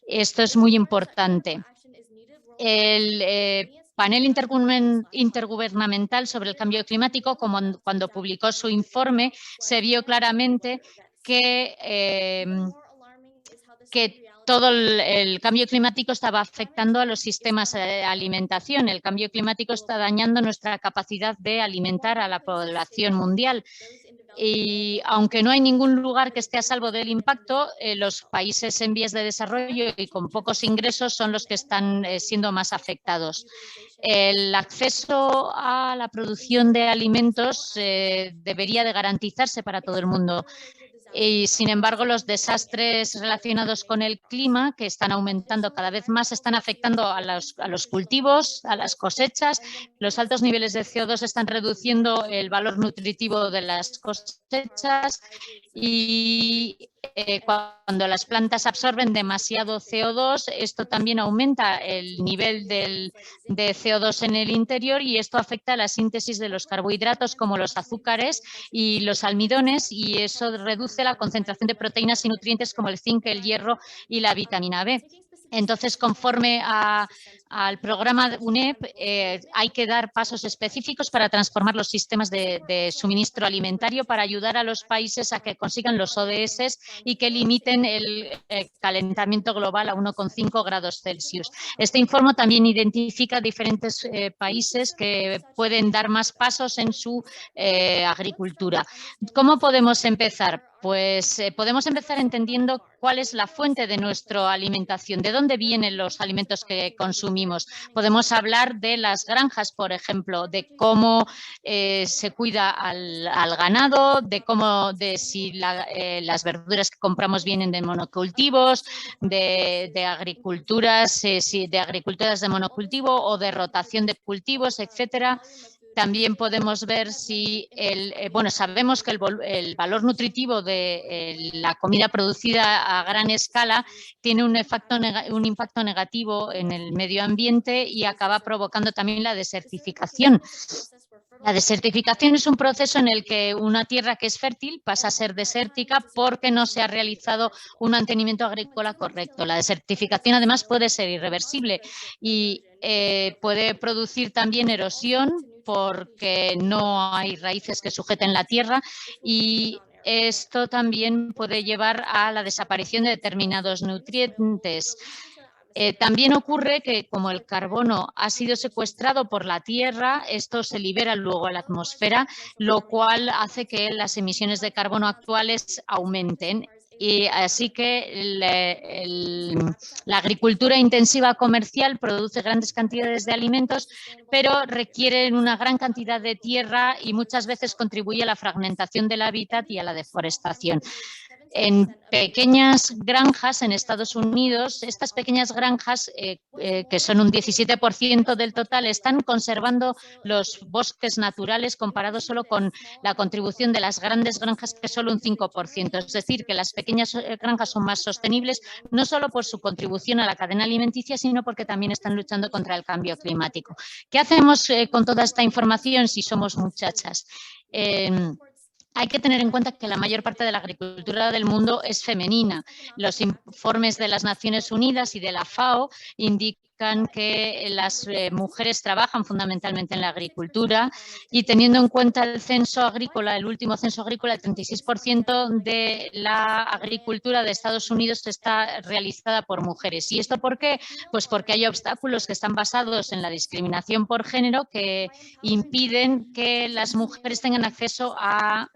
Esto es muy importante. El panel intergubernamental sobre el cambio climático, cuando publicó su informe, se vio claramente que todo el cambio climático estaba afectando a los sistemas de alimentación. El cambio climático está dañando nuestra capacidad de alimentar a la población mundial. Y aunque no hay ningún lugar que esté a salvo del impacto, los países en vías de desarrollo y con pocos ingresos son los que están siendo más afectados. El acceso a la producción de alimentos debería de garantizarse para todo el mundo. Y, sin embargo, los desastres relacionados con el clima, que están aumentando cada vez más, están afectando a los cultivos, a las cosechas. Los altos niveles de CO2 están reduciendo el valor nutritivo de las cosechas y cuando las plantas absorben demasiado CO2, esto también aumenta el nivel de CO2 en el interior y esto afecta a la síntesis de los carbohidratos como los azúcares y los almidones, y eso reduce la concentración de proteínas y nutrientes como el zinc, el hierro y la vitamina B. Entonces, conforme al programa UNEP, hay que dar pasos específicos para transformar los sistemas de suministro alimentario para ayudar a los países a que consigan los ODS y que limiten el calentamiento global a 1,5 grados Celsius. Este informe también identifica diferentes países que pueden dar más pasos en su agricultura. ¿Cómo podemos empezar? Pues podemos empezar entendiendo cuál es la fuente de nuestra alimentación, de dónde vienen los alimentos que consumimos. Podemos hablar de las granjas, por ejemplo, de cómo se cuida al ganado, de si las verduras que compramos vienen de monocultivos, de agriculturas, de agriculturas de monocultivo o de rotación de cultivos, etcétera. También podemos ver si, sabemos que el valor nutritivo de la comida producida a gran escala tiene un impacto negativo en el medio ambiente y acaba provocando también la desertificación. La desertificación es un proceso en el que una tierra que es fértil pasa a ser desértica porque no se ha realizado un mantenimiento agrícola correcto. La desertificación además puede ser irreversible y puede producir también erosión porque no hay raíces que sujeten la tierra y esto también puede llevar a la desaparición de determinados nutrientes. También ocurre que como el carbono ha sido secuestrado por la Tierra, esto se libera luego a la atmósfera, lo cual hace que las emisiones de carbono actuales aumenten. Y así que la agricultura intensiva comercial produce grandes cantidades de alimentos, pero requieren una gran cantidad de tierra y muchas veces contribuye a la fragmentación del hábitat y a la deforestación. En pequeñas granjas en Estados Unidos, estas pequeñas granjas, que son un 17% del total, están conservando los bosques naturales comparado solo con la contribución de las grandes granjas, que es solo un 5%. Es decir, que las pequeñas granjas son más sostenibles, no solo por su contribución a la cadena alimenticia, sino porque también están luchando contra el cambio climático. ¿Qué hacemos con toda esta información si somos muchachas? Hay que tener en cuenta que la mayor parte de la agricultura del mundo es femenina. Los informes de las Naciones Unidas y de la FAO indican que las mujeres trabajan fundamentalmente en la agricultura y teniendo en cuenta el censo agrícola, el último censo agrícola, el 36% de la agricultura de Estados Unidos está realizada por mujeres. ¿Y esto por qué? Pues porque hay obstáculos que están basados en la discriminación por género que impiden que las mujeres tengan acceso a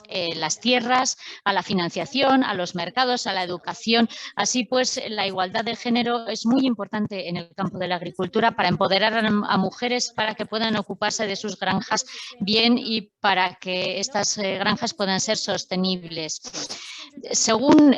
las tierras, a la financiación, a los mercados, a la educación. Así pues, la igualdad de género es muy importante en el campo de la agricultura para empoderar a mujeres para que puedan ocuparse de sus granjas bien y para que estas granjas puedan ser sostenibles. Según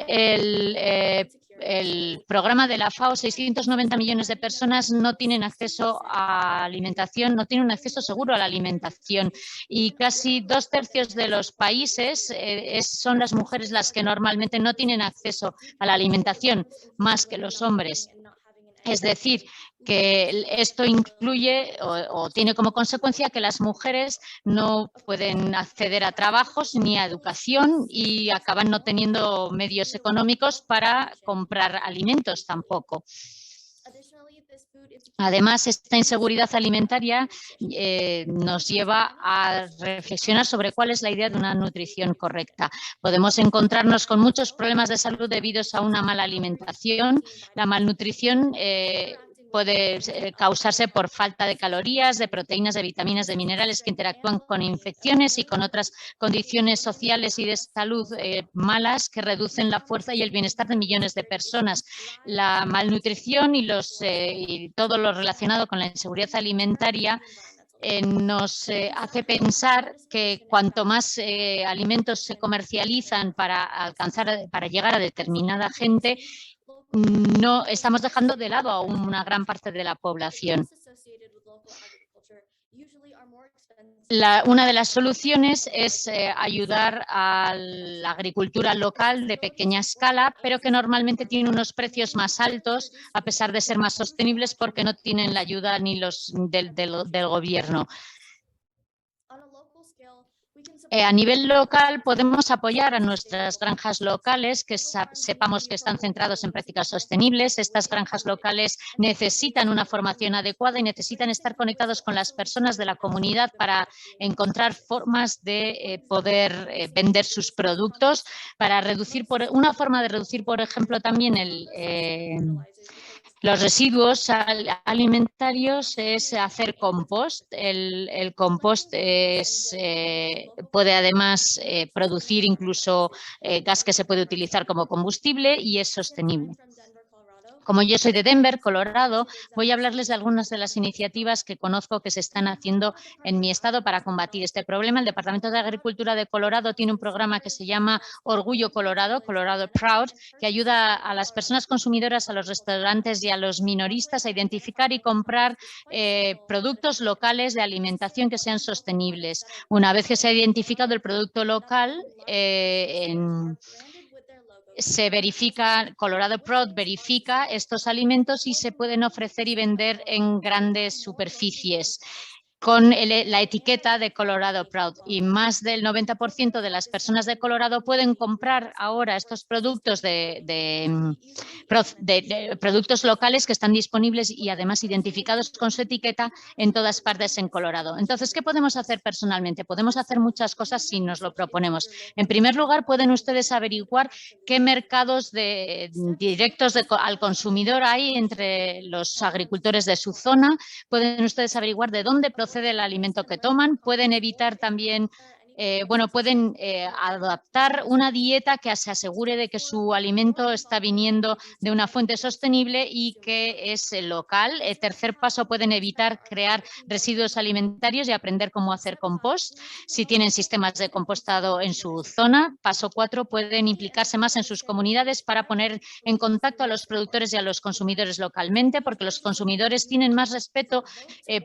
el programa de la FAO, 690 millones de personas no tienen acceso a alimentación, no tienen un acceso seguro a la alimentación y casi 2/3 de los países son las mujeres las que normalmente no tienen acceso a la alimentación más que los hombres. Es decir, que esto incluye o tiene como consecuencia que las mujeres no pueden acceder a trabajos ni a educación y acaban no teniendo medios económicos para comprar alimentos tampoco. Además, esta inseguridad alimentaria nos lleva a reflexionar sobre cuál es la idea de una nutrición correcta. Podemos encontrarnos con muchos problemas de salud debidos a una mala alimentación. La malnutrición puede causarse por falta de calorías, de proteínas, de vitaminas, de minerales que interactúan con infecciones y con otras condiciones sociales y de salud malas que reducen la fuerza y el bienestar de millones de personas. La malnutrición y todo lo relacionado con la inseguridad alimentaria nos hace pensar que cuanto más alimentos se comercializan para llegar a determinada gente, no estamos dejando de lado a una gran parte de la población. Una de las soluciones es ayudar a la agricultura local de pequeña escala, pero que normalmente tiene unos precios más altos, a pesar de ser más sostenibles, porque no tienen la ayuda ni del gobierno. A nivel local podemos apoyar a nuestras granjas locales que sepamos que están centrados en prácticas sostenibles. Estas granjas locales necesitan una formación adecuada y necesitan estar conectados con las personas de la comunidad para encontrar formas de poder vender sus productos, para reducir una forma de reducir, por ejemplo, también los residuos alimentarios es hacer compost. El compost puede además producir incluso gas que se puede utilizar como combustible y es sostenible. Como yo soy de Denver, Colorado, voy a hablarles de algunas de las iniciativas que conozco que se están haciendo en mi estado para combatir este problema. El Departamento de Agricultura de Colorado tiene un programa que se llama Orgullo Colorado, Colorado Proud, que ayuda a las personas consumidoras, a los restaurantes y a los minoristas a identificar y comprar productos locales de alimentación que sean sostenibles. Una vez que se ha identificado el producto local, se verifica, Colorado Proud verifica estos alimentos y se pueden ofrecer y vender en grandes superficies con la etiqueta de Colorado Proud, y más del 90% de las personas de Colorado pueden comprar ahora estos productos de productos locales que están disponibles y además identificados con su etiqueta en todas partes en Colorado. Entonces, ¿qué podemos hacer personalmente? Podemos hacer muchas cosas si nos lo proponemos. En primer lugar, pueden ustedes averiguar qué mercados directos al consumidor hay entre los agricultores de su zona. Pueden ustedes averiguar de dónde procede el alimento que toman, pueden evitar también, pueden adaptar una dieta que se asegure de que su alimento está viniendo de una fuente sostenible y que es local. El tercer paso, pueden evitar crear residuos alimentarios y aprender cómo hacer compost si tienen sistemas de compostado en su zona. Paso 4, pueden implicarse más en sus comunidades para poner en contacto a los productores y a los consumidores localmente, porque los consumidores tienen más respeto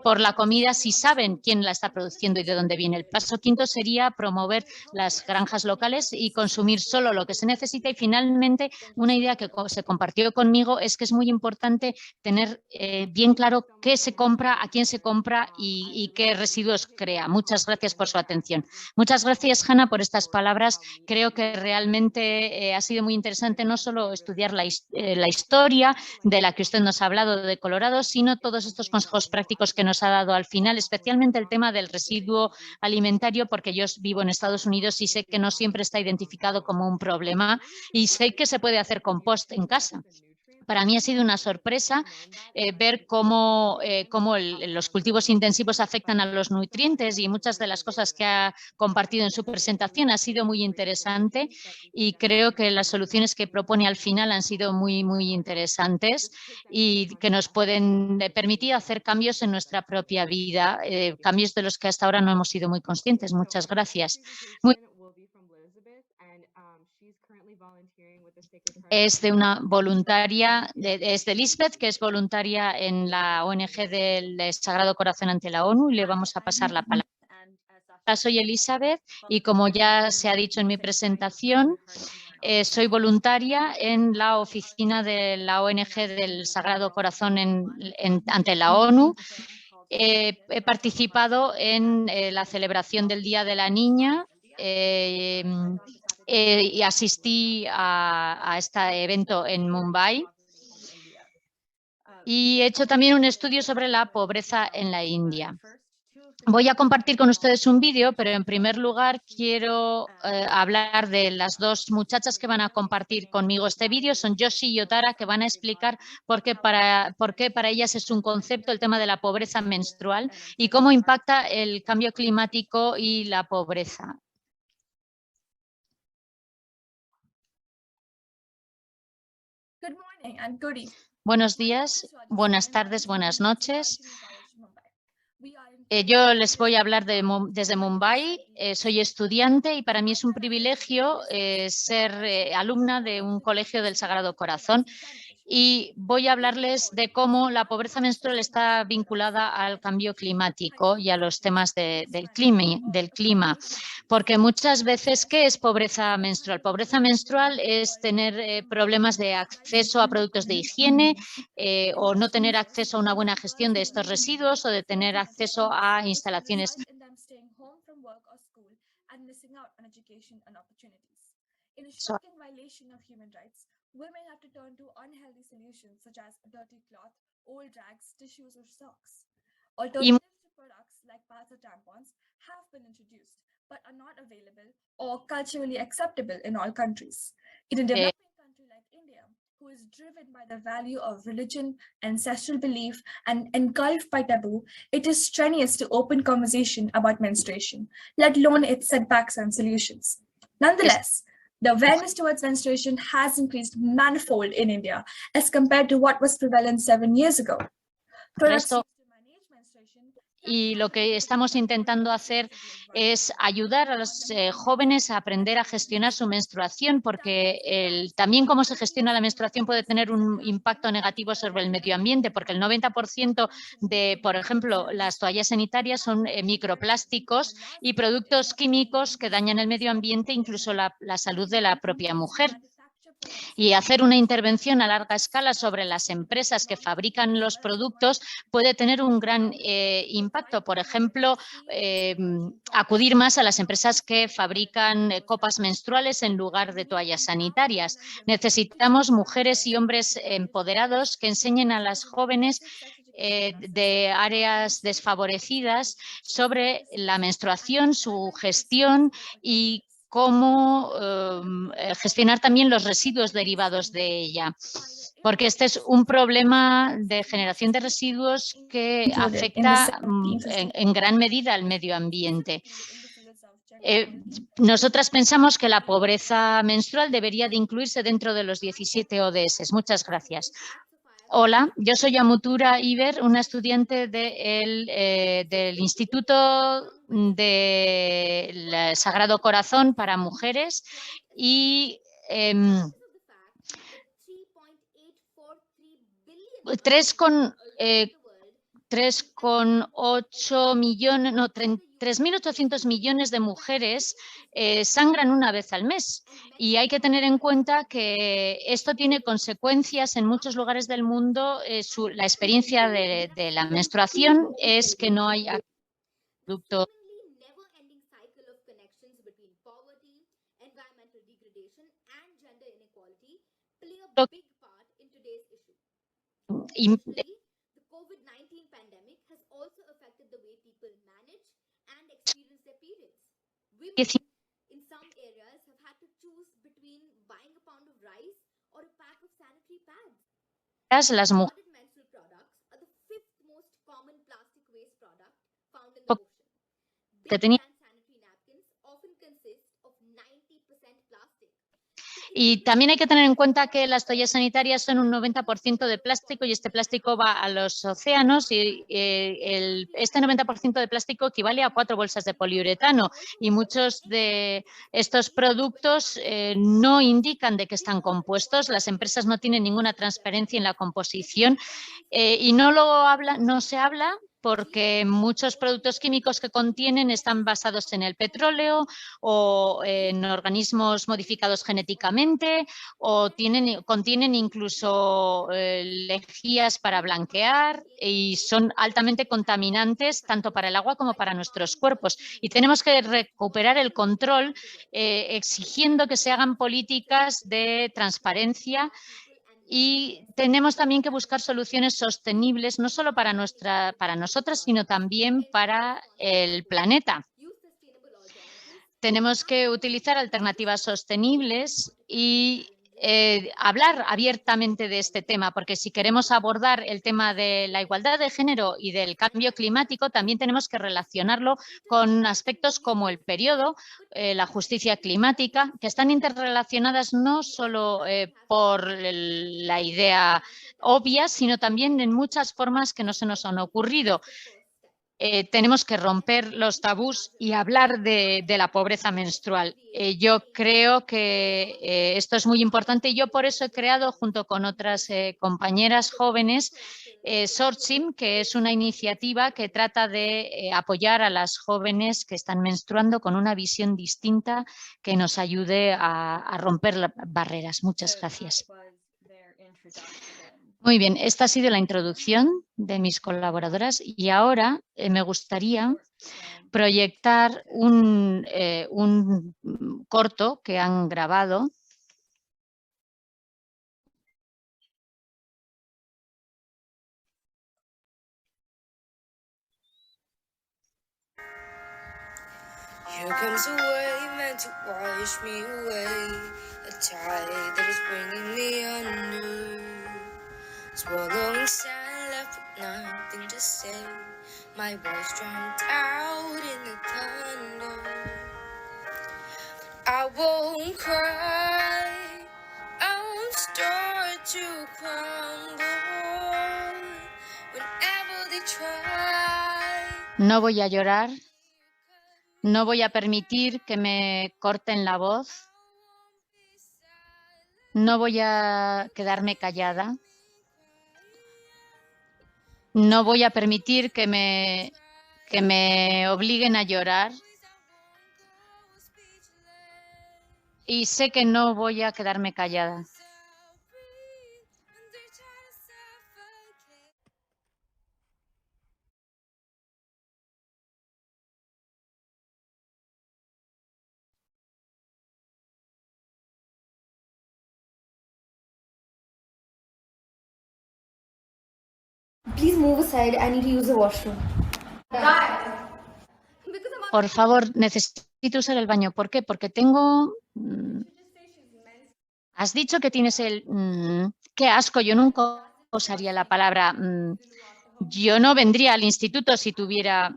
por la comida si saben quién la está produciendo y de dónde viene. El paso 5 sería promover las granjas locales y consumir solo lo que se necesita. Y finalmente, una idea que se compartió conmigo es que es muy importante tener bien claro qué se compra, a quién se compra y qué residuos crea. Muchas gracias por su atención. Muchas gracias, Hannah, por estas palabras. Creo que realmente ha sido muy interesante no solo estudiar la historia de la que usted nos ha hablado de Colorado, sino todos estos consejos prácticos que nos ha dado al final, especialmente el tema del residuo alimentario, porque yo vivo en Estados Unidos y sé que no siempre está identificado como un problema y sé que se puede hacer compost en casa. Para mí ha sido una sorpresa ver cómo los cultivos intensivos afectan a los nutrientes y muchas de las cosas que ha compartido en su presentación ha sido muy interesante y creo que las soluciones que propone al final han sido muy, muy interesantes y que nos pueden permitir hacer cambios en nuestra propia vida, cambios de los que hasta ahora no hemos sido muy conscientes. Muchas gracias. Es de una voluntaria, es de Lisbeth, que es voluntaria en la ONG del Sagrado Corazón ante la ONU, y le vamos a pasar la palabra. Soy Elizabeth y como ya se ha dicho en mi presentación, soy voluntaria en la oficina de la ONG del Sagrado Corazón ante la ONU. He participado en la celebración del Día de la Niña y asistí a este evento en Mumbai. Y he hecho también un estudio sobre la pobreza en la India. Voy a compartir con ustedes un vídeo, pero en primer lugar quiero hablar de las dos muchachas que van a compartir conmigo este vídeo. Son Yoshi y Otara, que van a explicar por qué para ellas es un concepto el tema de la pobreza menstrual y cómo impacta el cambio climático y la pobreza. Buenos días, buenas tardes, buenas noches. Yo les voy a hablar desde Mumbai. Soy estudiante y para mí es un privilegio ser alumna de un colegio del Sagrado Corazón. Y voy a hablarles de cómo la pobreza menstrual está vinculada al cambio climático y a los temas del clima. Porque muchas veces, ¿qué es pobreza menstrual? Pobreza menstrual es tener problemas de acceso a productos de higiene o no tener acceso a una buena gestión de estos residuos o de tener acceso a instalaciones. Women have to turn to unhealthy solutions such as dirty cloth, old rags, tissues, or socks. Alternatives to products like pads or tampons have been introduced, but are not available or culturally acceptable in all countries. In a developing country like India, who is driven by the value of religion, ancestral belief, and engulfed by taboo, it is strenuous to open conversation about menstruation, let alone its setbacks and solutions. Nonetheless, the awareness towards menstruation has increased manifold in India as compared to what was prevalent 7 years ago. Y lo que estamos intentando hacer es ayudar a los jóvenes a aprender a gestionar su menstruación, porque también cómo se gestiona la menstruación puede tener un impacto negativo sobre el medio ambiente, porque el 90% de, por ejemplo, las toallas sanitarias son microplásticos y productos químicos que dañan el medio ambiente, incluso la salud de la propia mujer. Y hacer una intervención a larga escala sobre las empresas que fabrican los productos puede tener un gran impacto. Por ejemplo, acudir más a las empresas que fabrican copas menstruales en lugar de toallas sanitarias. Necesitamos mujeres y hombres empoderados que enseñen a las jóvenes de áreas desfavorecidas sobre la menstruación, su gestión y cómo gestionar también los residuos derivados de ella, porque este es un problema de generación de residuos que afecta en gran medida al medio ambiente. Nosotras pensamos que la pobreza menstrual debería de incluirse dentro de los 17 ODS. Muchas gracias. Hola, yo soy Amutura Iber, una estudiante del Instituto del Sagrado Corazón para Mujeres y 3,8 millones, no, 3.800 millones de mujeres sangran una vez al mes y hay que tener en cuenta que esto tiene consecuencias en muchos lugares del mundo. La experiencia de la menstruación es que no hay producto. In some areas have had to choose between buying a pound of rice or a pack of sanitary pads. las mujeres que tenían. Y también hay que tener en cuenta que las toallas sanitarias son un 90% de plástico y este plástico va a los océanos y este 90% de plástico equivale a 4 bolsas de poliuretano y muchos de estos productos no indican de qué están compuestos, las empresas no tienen ninguna transparencia en la composición y no se habla porque muchos productos químicos que contienen están basados en el petróleo o en organismos modificados genéticamente o contienen incluso lejías para blanquear y son altamente contaminantes tanto para el agua como para nuestros cuerpos. Y tenemos que recuperar el control exigiendo que se hagan políticas de transparencia. Y tenemos también que buscar soluciones sostenibles, no solo para nosotras, sino también para el planeta. Tenemos que utilizar alternativas sostenibles y hablar abiertamente de este tema, porque si queremos abordar el tema de la igualdad de género y del cambio climático, también tenemos que relacionarlo con aspectos como el periodo, la justicia climática, que están interrelacionadas no solo por la idea obvia, sino también en muchas formas que no se nos han ocurrido. Tenemos que romper los tabús y hablar de la pobreza menstrual. Yo creo que esto es muy importante y yo por eso he creado junto con otras compañeras jóvenes Sortsim, que es una iniciativa que trata de apoyar a las jóvenes que están menstruando con una visión distinta que nos ayude a romper las barreras. Muchas gracias. Muy bien, esta ha sido la introducción de mis colaboradoras y ahora me gustaría proyectar un corto que han grabado. Here comes a wave meant to wash me away, a tide that is bringing me under. Swallowing sand left with nothing to say. My voice drowned out in the thunder. I won't cry, I won't start to crumble. Whenever they try. No voy a llorar, no voy a permitir que me corten la voz, no voy a quedarme callada. No voy a permitir que me obliguen a llorar y sé que no voy a quedarme callada. Please move aside, I need to use the washroom. Por favor, necesito usar el baño. ¿Por qué? Porque tengo... Has dicho que tienes el... ¡Qué asco! Yo nunca usaría la palabra... Yo no vendría al instituto si tuviera...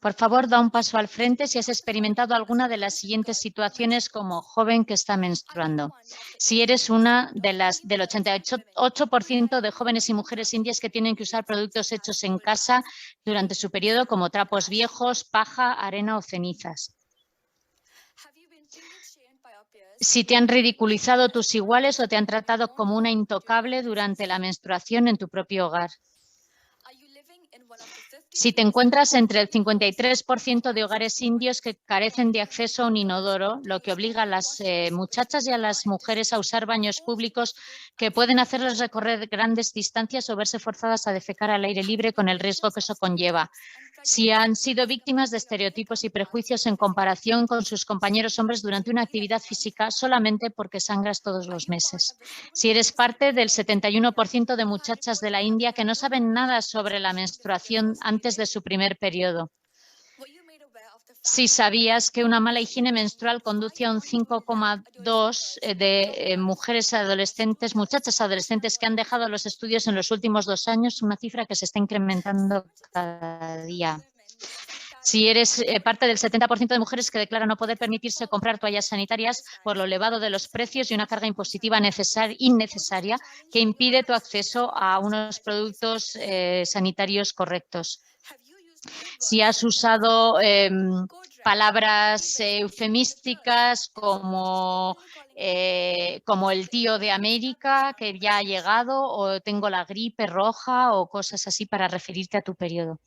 Por favor, da un paso al frente si has experimentado alguna de las siguientes situaciones como joven que está menstruando. Si eres una de las del 88% de jóvenes y mujeres indias que tienen que usar productos hechos en casa durante su periodo como trapos viejos, paja, arena o cenizas. Si te han ridiculizado tus iguales o te han tratado como una intocable durante la menstruación en tu propio hogar. Si te encuentras entre el 53% de hogares indios que carecen de acceso a un inodoro, lo que obliga a las muchachas y a las mujeres a usar baños públicos que pueden hacerles recorrer grandes distancias o verse forzadas a defecar al aire libre con el riesgo que eso conlleva. si han sido víctimas de estereotipos y prejuicios en comparación con sus compañeros hombres durante una actividad física solamente porque sangras todos los meses. Si eres parte del 71% de muchachas de la India que no saben nada sobre la menstruación antes de su primer periodo. Si sabías que una mala higiene menstrual conduce a un 5,2 de mujeres adolescentes, muchachas adolescentes que han dejado los estudios en los últimos 2 años, una cifra que se está incrementando cada día. Si eres parte del 70% de mujeres que declaran no poder permitirse comprar toallas sanitarias por lo elevado de los precios y una carga impositiva innecesaria que impide tu acceso a unos productos sanitarios correctos. Si has usado palabras eufemísticas como el tío de América que ya ha llegado, o tengo la gripe roja o cosas así para referirte a tu periodo.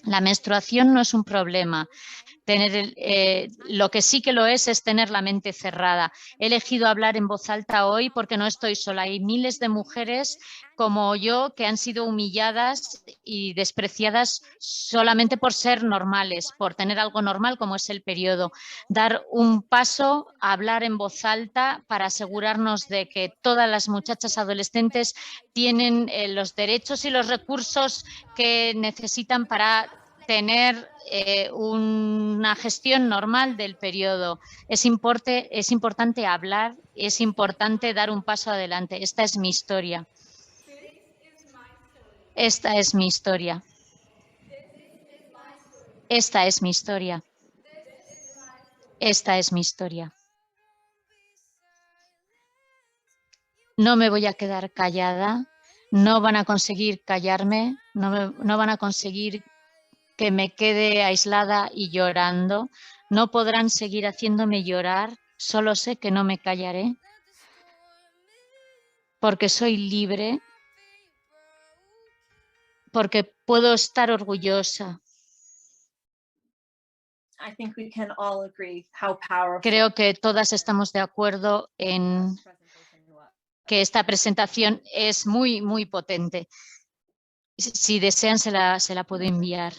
La menstruación no es un problema. Lo que sí que lo es tener la mente cerrada. He elegido hablar en voz alta hoy porque no estoy sola. Hay miles de mujeres como yo que han sido humilladas y despreciadas solamente por ser normales, por tener algo normal como es el periodo. Dar un paso, hablar en voz alta para asegurarnos de que todas las muchachas adolescentes tienen los derechos y los recursos que necesitan para tener una gestión normal del periodo. Es importante hablar, es importante dar un paso adelante. Esta es mi historia. Esta es mi historia. Esta es mi historia. Esta es mi historia. No me voy a quedar callada. No van a conseguir callarme. No van a conseguir que me quede aislada y llorando. No podrán seguir haciéndome llorar. Solo sé que no me callaré. Porque soy libre. Porque puedo estar orgullosa. Creo que todas estamos de acuerdo en que esta presentación es muy, muy potente. Si desean, se la puedo enviar.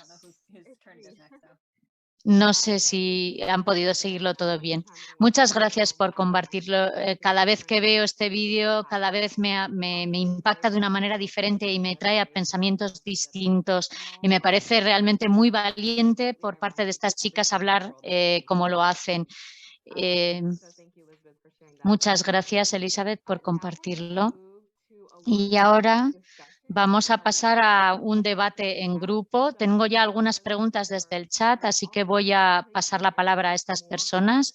No sé si han podido seguirlo todo bien. Muchas gracias por compartirlo. Cada vez que veo este vídeo, cada vez me impacta de una manera diferente y me trae a pensamientos distintos. Y me parece realmente muy valiente por parte de estas chicas hablar como lo hacen. Muchas gracias, Elizabeth, por compartirlo. Y ahora vamos a pasar a un debate en grupo. Tengo ya algunas preguntas desde el chat, así que voy a pasar la palabra a estas personas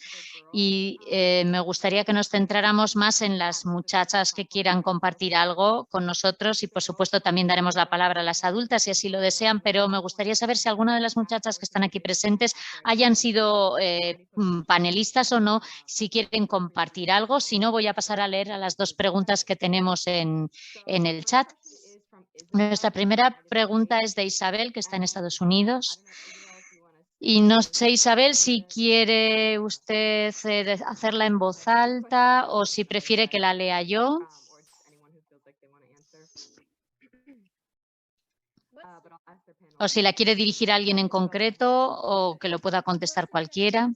y me gustaría que nos centráramos más en las muchachas que quieran compartir algo con nosotros y, por supuesto, también daremos la palabra a las adultas si así lo desean, pero me gustaría saber si alguna de las muchachas que están aquí presentes hayan sido panelistas o no, si quieren compartir algo. Si no, voy a pasar a leer a las 2 preguntas que tenemos en el chat. Nuestra primera pregunta es de Isabel, que está en Estados Unidos. Y no sé, Isabel, si quiere usted hacerla en voz alta o si prefiere que la lea yo. O si la quiere dirigir a alguien en concreto o que lo pueda contestar cualquiera.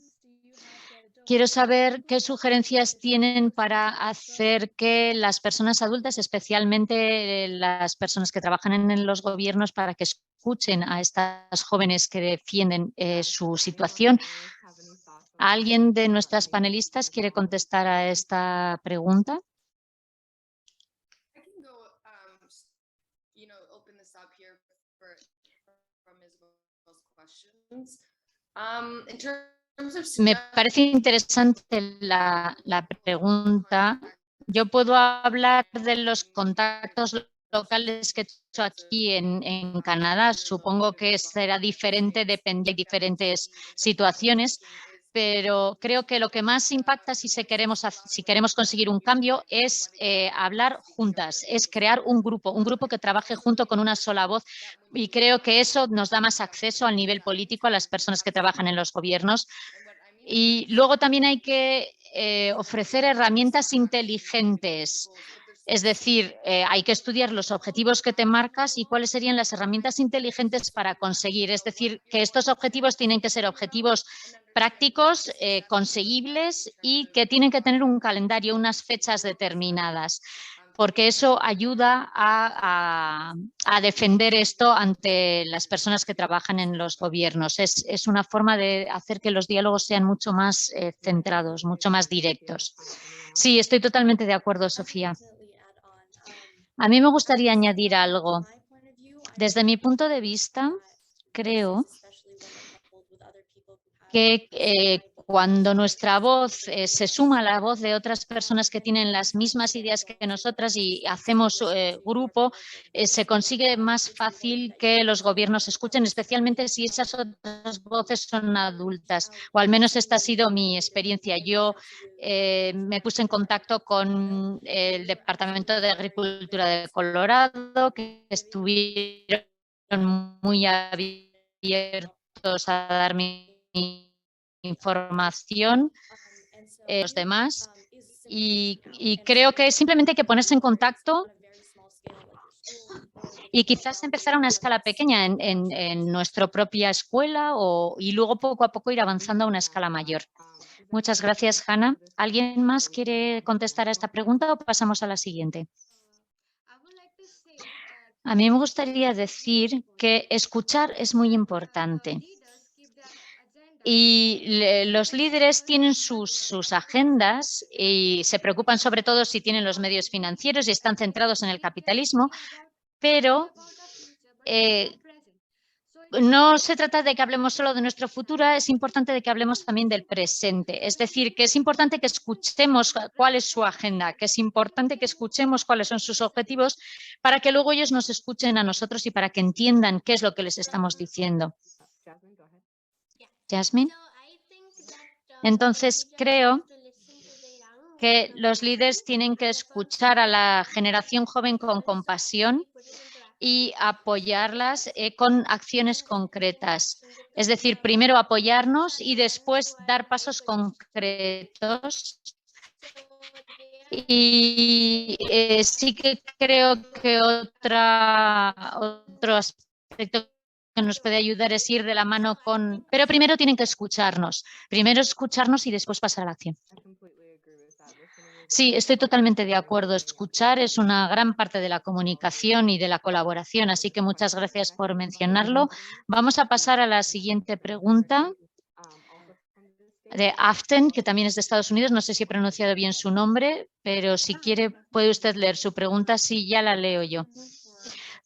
Quiero saber qué sugerencias tienen para hacer que las personas adultas, especialmente las personas que trabajan en los gobiernos, para que escuchen a estas jóvenes que defienden su situación. ¿Alguien de nuestras panelistas quiere contestar a esta pregunta? Me parece interesante la pregunta. Yo puedo hablar de los contactos locales que he hecho aquí en Canadá. Supongo que será diferente, depende de diferentes situaciones, pero creo que lo que más impacta si queremos conseguir un cambio es hablar juntas, es crear un grupo que trabaje junto con una sola voz, y creo que eso nos da más acceso al nivel político a las personas que trabajan en los gobiernos. Y luego también hay que ofrecer herramientas inteligentes. Es decir, hay que estudiar los objetivos que te marcas y cuáles serían las herramientas inteligentes para conseguir. Es decir, que estos objetivos tienen que ser objetivos prácticos, conseguibles y que tienen que tener un calendario, unas fechas determinadas, porque eso ayuda a defender esto ante las personas que trabajan en los gobiernos. Es una forma de hacer que los diálogos sean mucho más centrados, mucho más directos. Sí, estoy totalmente de acuerdo, Sofía. A mí me gustaría añadir algo. Desde mi punto de vista, creo que cuando nuestra voz se suma a la voz de otras personas que tienen las mismas ideas que nosotras y hacemos grupo, se consigue más fácil que los gobiernos escuchen, especialmente si esas otras voces son adultas, o al menos esta ha sido mi experiencia. Yo me puse en contacto con el Departamento de Agricultura de Colorado, que estuvieron muy abiertos a darme información los demás y creo que simplemente hay que ponerse en contacto y quizás empezar a una escala pequeña en nuestra propia escuela y luego poco a poco ir avanzando a una escala mayor. Muchas gracias, Hannah. ¿Alguien más quiere contestar a esta pregunta o pasamos a la siguiente? A mí me gustaría decir que escuchar es muy importante. Y los líderes tienen sus agendas y se preocupan sobre todo si tienen los medios financieros y están centrados en el capitalismo, pero no se trata de que hablemos solo de nuestro futuro, es importante de que hablemos también del presente. Es decir, que es importante que escuchemos cuál es su agenda, que es importante que escuchemos cuáles son sus objetivos para que luego ellos nos escuchen a nosotros y para que entiendan qué es lo que les estamos diciendo. Jasmine. Entonces, creo que los líderes tienen que escuchar a la generación joven con compasión y apoyarlas con acciones concretas. Es decir, primero apoyarnos y después dar pasos concretos. Y sí que creo que otro aspecto que nos puede ayudar es ir de la mano con... Pero primero tienen que escucharnos. Primero escucharnos y después pasar a la acción. Sí, estoy totalmente de acuerdo. Escuchar es una gran parte de la comunicación y de la colaboración, así que muchas gracias por mencionarlo. Vamos a pasar a la siguiente pregunta de Afton, que también es de Estados Unidos. No sé si he pronunciado bien su nombre, pero si quiere puede usted leer su pregunta. Sí, ya la leo yo.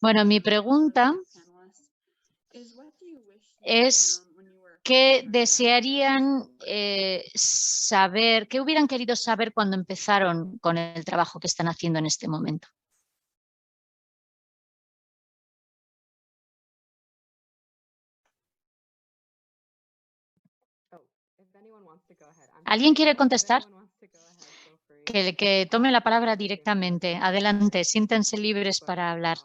Bueno, mi pregunta es ¿qué desearían saber, qué hubieran querido saber cuando empezaron con el trabajo que están haciendo en este momento? ¿Alguien quiere contestar? Que tome la palabra directamente. Adelante, siéntense libres para hablar.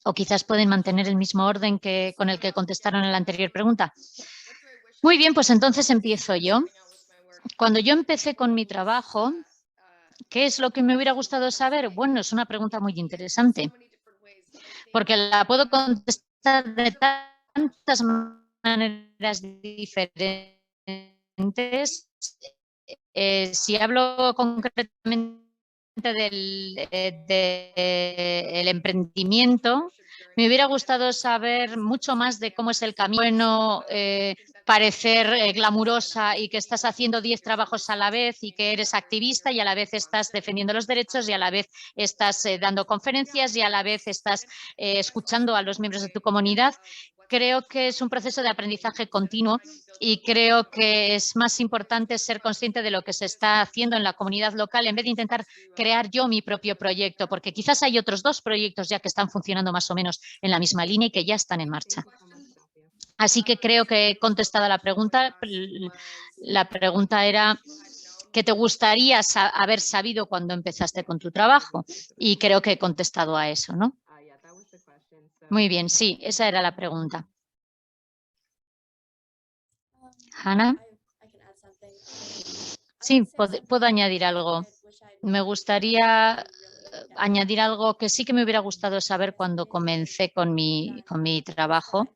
O quizás pueden mantener el mismo orden con el que contestaron en la anterior pregunta. Muy bien, pues entonces empiezo yo. Cuando yo empecé con mi trabajo, ¿qué es lo que me hubiera gustado saber? Bueno, es una pregunta muy interesante, porque la puedo contestar de tantas maneras diferentes. Si hablo concretamente del emprendimiento, me hubiera gustado saber mucho más de cómo es el camino. Bueno, parecer glamurosa y que estás haciendo 10 trabajos a la vez y que eres activista y a la vez estás defendiendo los derechos y a la vez estás dando conferencias y a la vez estás escuchando a los miembros de tu comunidad. Creo que es un proceso de aprendizaje continuo y creo que es más importante ser consciente de lo que se está haciendo en la comunidad local en vez de intentar crear yo mi propio proyecto, porque quizás hay otros 2 proyectos ya que están funcionando más o menos en la misma línea y que ya están en marcha. Así que creo que he contestado a la pregunta. La pregunta era ¿qué te gustaría haber sabido cuando empezaste con tu trabajo? Y creo que he contestado a eso, ¿no? Muy bien, sí, esa era la pregunta. Hannah. Sí, puedo añadir algo. me gustaría añadir algo que sí que me hubiera gustado saber cuando comencé con mi trabajo.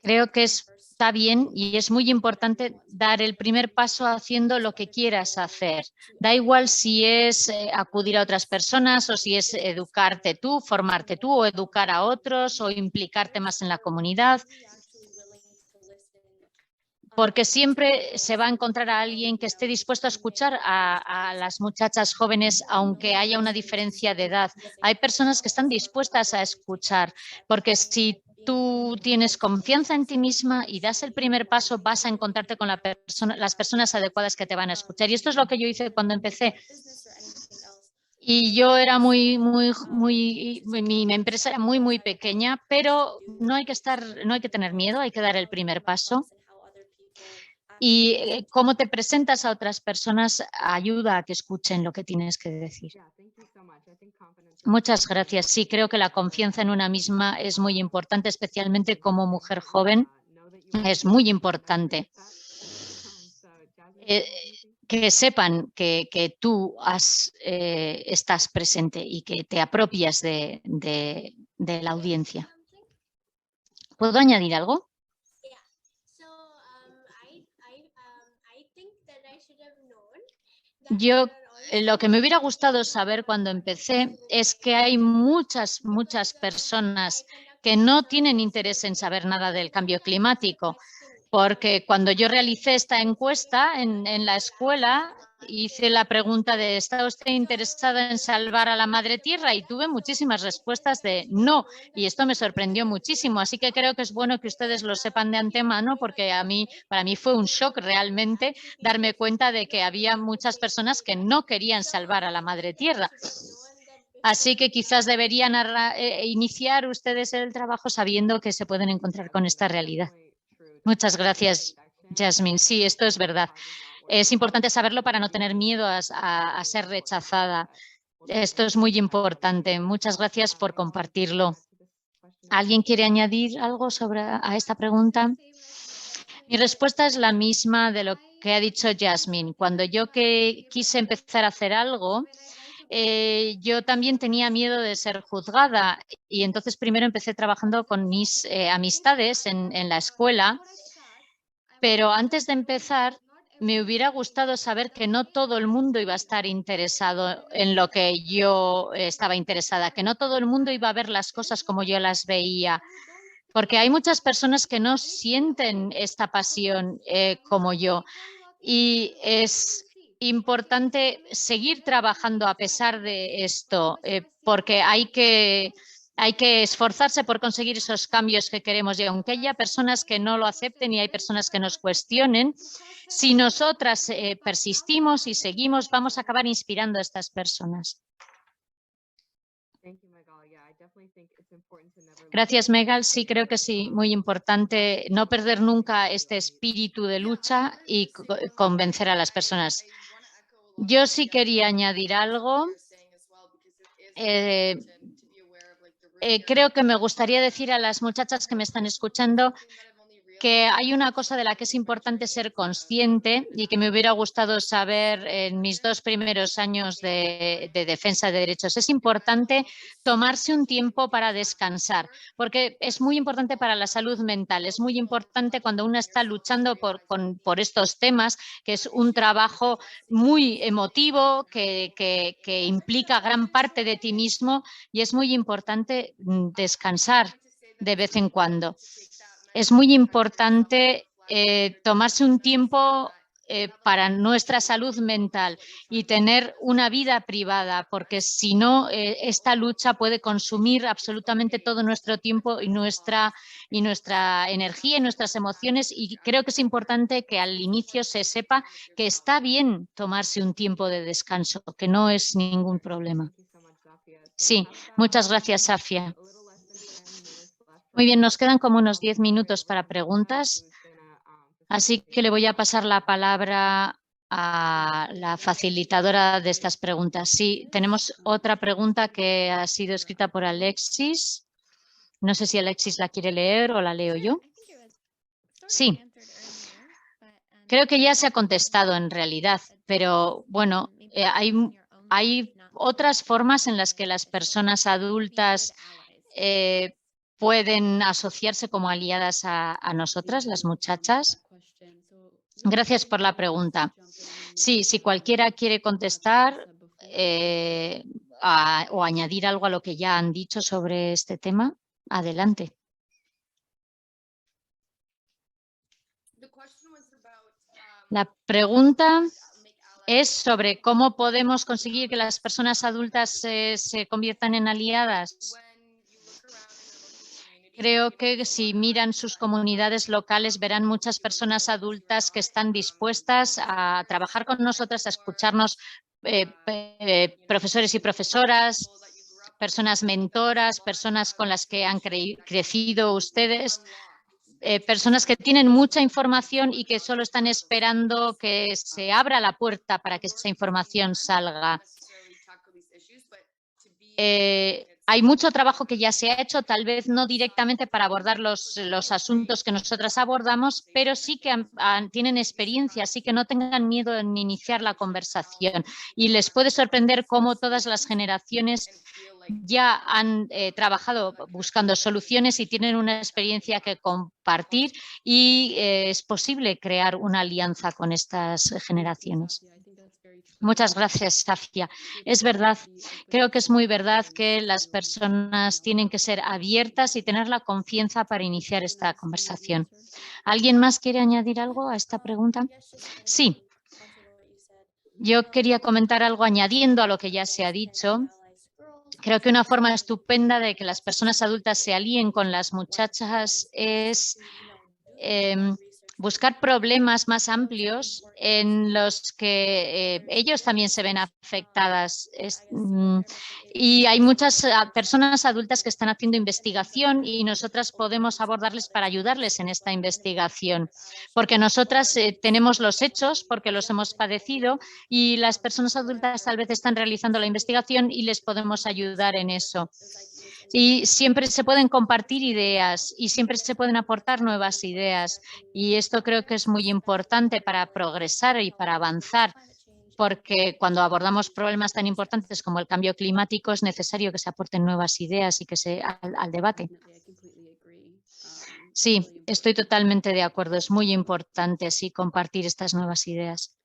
Creo que está bien y es muy importante dar el primer paso haciendo lo que quieras hacer. Da igual si es acudir a otras personas o si es educarte tú, formarte tú o educar a otros o implicarte más en la comunidad. Porque siempre se va a encontrar a alguien que esté dispuesto a escuchar a las muchachas jóvenes, aunque haya una diferencia de edad. Hay personas que están dispuestas a escuchar, porque si tú tienes confianza en ti misma y das el primer paso, vas a encontrarte con las personas adecuadas que te van a escuchar. Y esto es lo que yo hice cuando empecé. Y yo era mi empresa era muy pequeña, pero no hay que tener miedo, hay que dar el primer paso. Y cómo te presentas a otras personas ayuda a que escuchen lo que tienes que decir. Muchas gracias. Sí, creo que la confianza en una misma es muy importante, especialmente como mujer joven. Es muy importante que sepan que tú estás presente y que te apropias de la audiencia. ¿Puedo añadir algo? Yo lo que me hubiera gustado saber cuando empecé es que hay muchas personas que no tienen interés en saber nada del cambio climático, porque cuando yo realicé esta encuesta en la escuela, hice la pregunta de ¿está usted interesada en salvar a la madre tierra? Y tuve muchísimas respuestas de no, y esto me sorprendió muchísimo. Así que creo que es bueno que ustedes lo sepan de antemano, porque para mí fue un shock realmente darme cuenta de que había muchas personas que no querían salvar a la madre tierra. Así que quizás deberían iniciar ustedes el trabajo sabiendo que se pueden encontrar con esta realidad. Muchas gracias, Jasmine. Sí, esto es verdad. Es importante saberlo para no tener miedo a ser rechazada. Esto es muy importante. Muchas gracias por compartirlo. ¿Alguien quiere añadir algo a esta pregunta? Mi respuesta es la misma de lo que ha dicho Jasmine. Cuando yo quise empezar a hacer algo, yo también tenía miedo de ser juzgada y entonces primero empecé trabajando con mis amistades en la escuela, pero antes de empezar me hubiera gustado saber que no todo el mundo iba a estar interesado en lo que yo estaba interesada, que no todo el mundo iba a ver las cosas como yo las veía, porque hay muchas personas que no sienten esta pasión como yo y es importante seguir trabajando a pesar de esto, porque hay que esforzarse por conseguir esos cambios que queremos y aunque haya personas que no lo acepten y hay personas que nos cuestionen, si nosotras persistimos y seguimos, vamos a acabar inspirando a estas personas. Gracias, Megal. Sí, creo que sí, muy importante no perder nunca este espíritu de lucha y convencer a las personas. Yo sí quería añadir algo. Creo que me gustaría decir a las muchachas que me están escuchando que hay una cosa de la que es importante ser consciente y que me hubiera gustado saber en mis 2 primeros años de defensa de derechos. Es importante tomarse un tiempo para descansar, porque es muy importante para la salud mental. Es muy importante cuando uno está luchando por estos temas, que es un trabajo muy emotivo, que implica gran parte de ti mismo y es muy importante descansar de vez en cuando. Es muy importante tomarse un tiempo para nuestra salud mental y tener una vida privada, porque si no, esta lucha puede consumir absolutamente todo nuestro tiempo y nuestra energía y nuestras emociones, y creo que es importante que al inicio se sepa que está bien tomarse un tiempo de descanso, que no es ningún problema. Sí, muchas gracias, Safia. Muy bien, nos quedan como unos 10 minutos para preguntas, así que le voy a pasar la palabra a la facilitadora de estas preguntas. Sí, tenemos otra pregunta que ha sido escrita por Alexis. No sé si Alexis la quiere leer o la leo yo. Sí. Creo que ya se ha contestado en realidad, pero bueno, hay otras formas en las que las personas adultas pueden asociarse como aliadas a nosotras, las muchachas. Gracias por la pregunta. Sí, si cualquiera quiere contestar o añadir algo a lo que ya han dicho sobre este tema, adelante. La pregunta es sobre cómo podemos conseguir que las personas adultas se conviertan en aliadas. Creo que si miran sus comunidades locales verán muchas personas adultas que están dispuestas a trabajar con nosotras, a escucharnos, profesores y profesoras, personas mentoras, personas con las que han crecido ustedes, personas que tienen mucha información y que solo están esperando que se abra la puerta para que esa información salga. Hay mucho trabajo que ya se ha hecho, tal vez no directamente para abordar los asuntos que nosotras abordamos, pero sí que tienen experiencia, así que no tengan miedo en iniciar la conversación. Y les puede sorprender cómo todas las generaciones ya han trabajado buscando soluciones y tienen una experiencia que compartir y es posible crear una alianza con estas generaciones. Muchas gracias, Safia. Es verdad, creo que es muy verdad que las personas tienen que ser abiertas y tener la confianza para iniciar esta conversación. ¿Alguien más quiere añadir algo a esta pregunta? Sí. Yo quería comentar algo añadiendo a lo que ya se ha dicho. Creo que una forma estupenda de que las personas adultas se alíen con las muchachas es buscar problemas más amplios en los que ellos también se ven afectadas. Y hay muchas personas adultas que están haciendo investigación y nosotras podemos abordarles para ayudarles en esta investigación, porque nosotras tenemos los hechos, porque los hemos padecido y las personas adultas tal vez están realizando la investigación y les podemos ayudar en eso. Y siempre se pueden compartir ideas y siempre se pueden aportar nuevas ideas. Y esto creo que es muy importante para progresar y para avanzar, porque cuando abordamos problemas tan importantes como el cambio climático es necesario que se aporten nuevas ideas y que al debate. Sí, estoy totalmente de acuerdo. Es muy importante sí compartir estas nuevas ideas.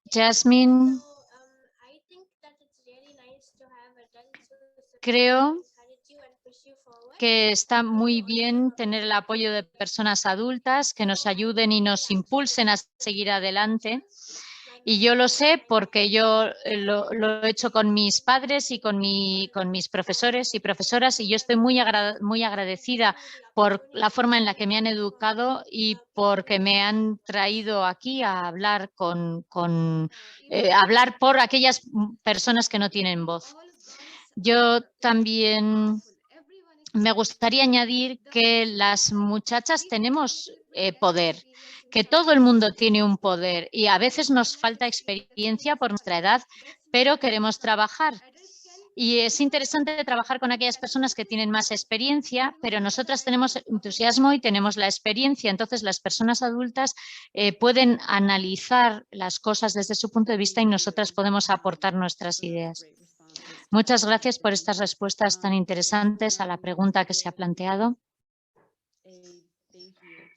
Jasmine. Creo que está muy bien tener el apoyo de personas adultas que nos ayuden y nos impulsen a seguir adelante. Y yo lo sé porque yo lo he hecho con mis padres y con mis profesores y profesoras y yo estoy muy agradecida por la forma en la que me han educado y porque me han traído aquí a hablar hablar por aquellas personas que no tienen voz. Yo también me gustaría añadir que las muchachas tenemos poder, que todo el mundo tiene un poder y a veces nos falta experiencia por nuestra edad, pero queremos trabajar. Y es interesante trabajar con aquellas personas que tienen más experiencia, pero nosotras tenemos entusiasmo y tenemos la experiencia. Entonces, las personas adultas pueden analizar las cosas desde su punto de vista y nosotras podemos aportar nuestras ideas. Muchas gracias por estas respuestas tan interesantes a la pregunta que se ha planteado.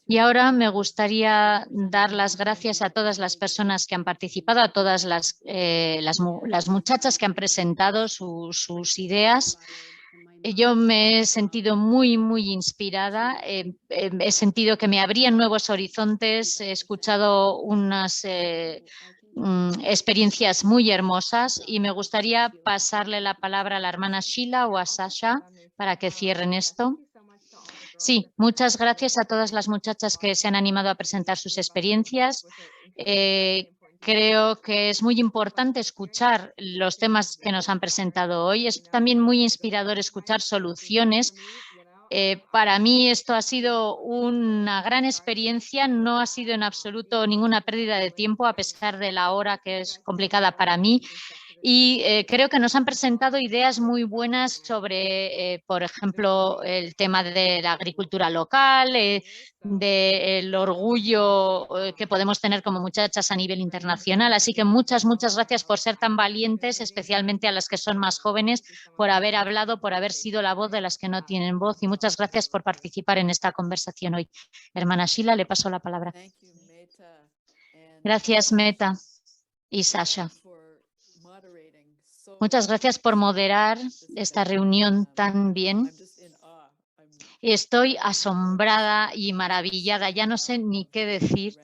Y ahora me gustaría dar las gracias a todas las personas que han participado, a todas las muchachas que han presentado sus ideas. Yo me he sentido muy, muy inspirada. He sentido que me abrían nuevos horizontes. He escuchado unas experiencias muy hermosas y me gustaría pasarle la palabra a la hermana Sheila o a Sasha para que cierren esto. Sí, muchas gracias a todas las muchachas que se han animado a presentar sus experiencias. Creo que es muy importante escuchar los temas que nos han presentado hoy. Es también muy inspirador escuchar soluciones. Para mí esto ha sido una gran experiencia, no ha sido en absoluto ninguna pérdida de tiempo a pesar de la hora que es complicada para mí. Y creo que nos han presentado ideas muy buenas sobre, por ejemplo, el tema de la agricultura local, del orgullo que podemos tener como muchachas a nivel internacional. Así que muchas gracias por ser tan valientes, especialmente a las que son más jóvenes, por haber hablado, por haber sido la voz de las que no tienen voz, y muchas gracias por participar en esta conversación hoy. Hermana Sheila, le paso la palabra. Gracias, Meta y Sasha. Muchas gracias por moderar esta reunión tan bien. Estoy asombrada y maravillada, ya no sé ni qué decir,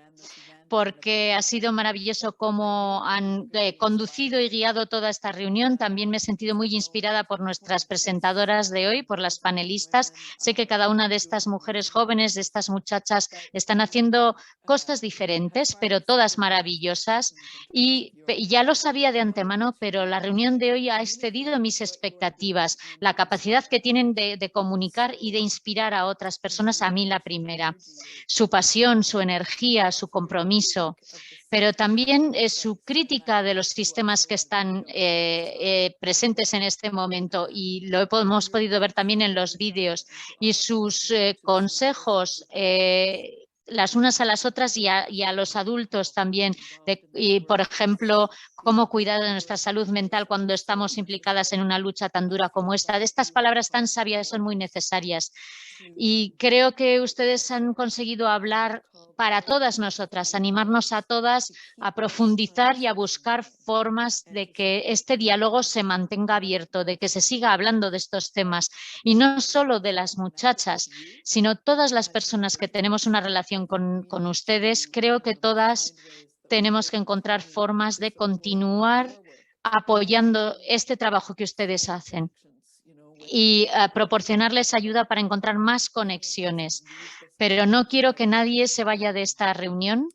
porque ha sido maravilloso cómo han conducido y guiado toda esta reunión. También me he sentido muy inspirada por nuestras presentadoras de hoy, por las panelistas. Sé que cada una de estas mujeres jóvenes, de estas muchachas, están haciendo cosas diferentes, pero todas maravillosas. Y ya lo sabía de antemano, pero la reunión de hoy ha excedido mis expectativas. La capacidad que tienen de comunicar y de inspirar a otras personas, a mí la primera. Su pasión, su energía, su compromiso, pero también su crítica de los sistemas que están presentes en este momento, y lo hemos podido ver también en los vídeos, y sus consejos las unas a las otras y a los adultos también, y, por ejemplo, cómo cuidar de nuestra salud mental cuando estamos implicadas en una lucha tan dura como esta. De estas palabras tan sabias son muy necesarias, y creo que ustedes han conseguido hablar para todas nosotras, animarnos a todas a profundizar y a buscar formas de que este diálogo se mantenga abierto, de que se siga hablando de estos temas, y no solo de las muchachas, sino todas las personas que tenemos una relación con ustedes. Creo que todas tenemos que encontrar formas de continuar apoyando este trabajo que ustedes hacen y proporcionarles ayuda para encontrar más conexiones. Pero no quiero que nadie se vaya de esta reunión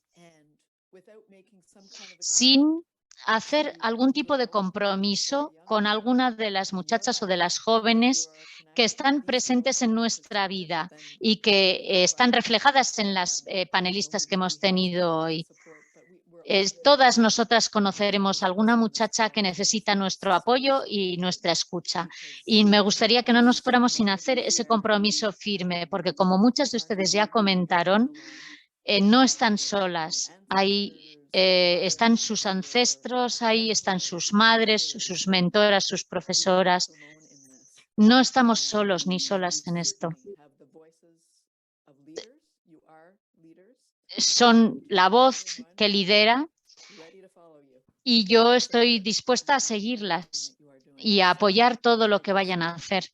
sin hacer algún tipo de compromiso con alguna de las muchachas o de las jóvenes que están presentes en nuestra vida y que están reflejadas en las panelistas que hemos tenido hoy. Todas nosotras conoceremos a alguna muchacha que necesita nuestro apoyo y nuestra escucha. Y me gustaría que no nos fuéramos sin hacer ese compromiso firme, porque como muchas de ustedes ya comentaron, no están solas. Ahí están sus ancestros, ahí están sus madres, sus mentoras, sus profesoras. No estamos solos ni solas en esto. Son la voz que lidera y yo estoy dispuesta a seguirlas y a apoyar todo lo que vayan a hacer.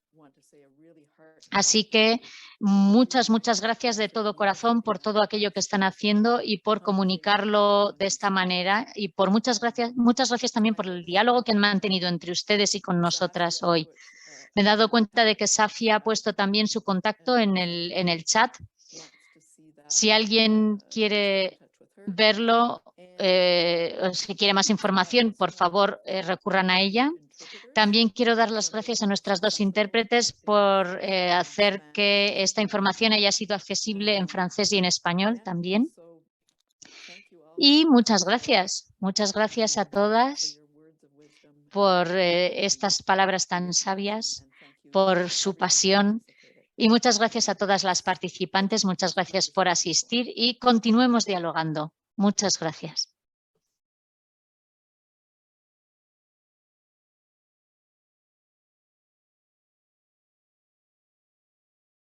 Así que muchas gracias de todo corazón por todo aquello que están haciendo y por comunicarlo de esta manera, y por muchas gracias también por el diálogo que han mantenido entre ustedes y con nosotras hoy. Me he dado cuenta de que Safi ha puesto también su contacto en el chat. Si alguien quiere verlo o si quiere más información, por favor, recurran a ella. También quiero dar las gracias a nuestras dos intérpretes por hacer que esta información haya sido accesible en francés y en español también. Y muchas gracias a todas por estas palabras tan sabias, por su pasión. Y muchas gracias a todas las participantes, muchas gracias por asistir y continuemos dialogando. Muchas gracias.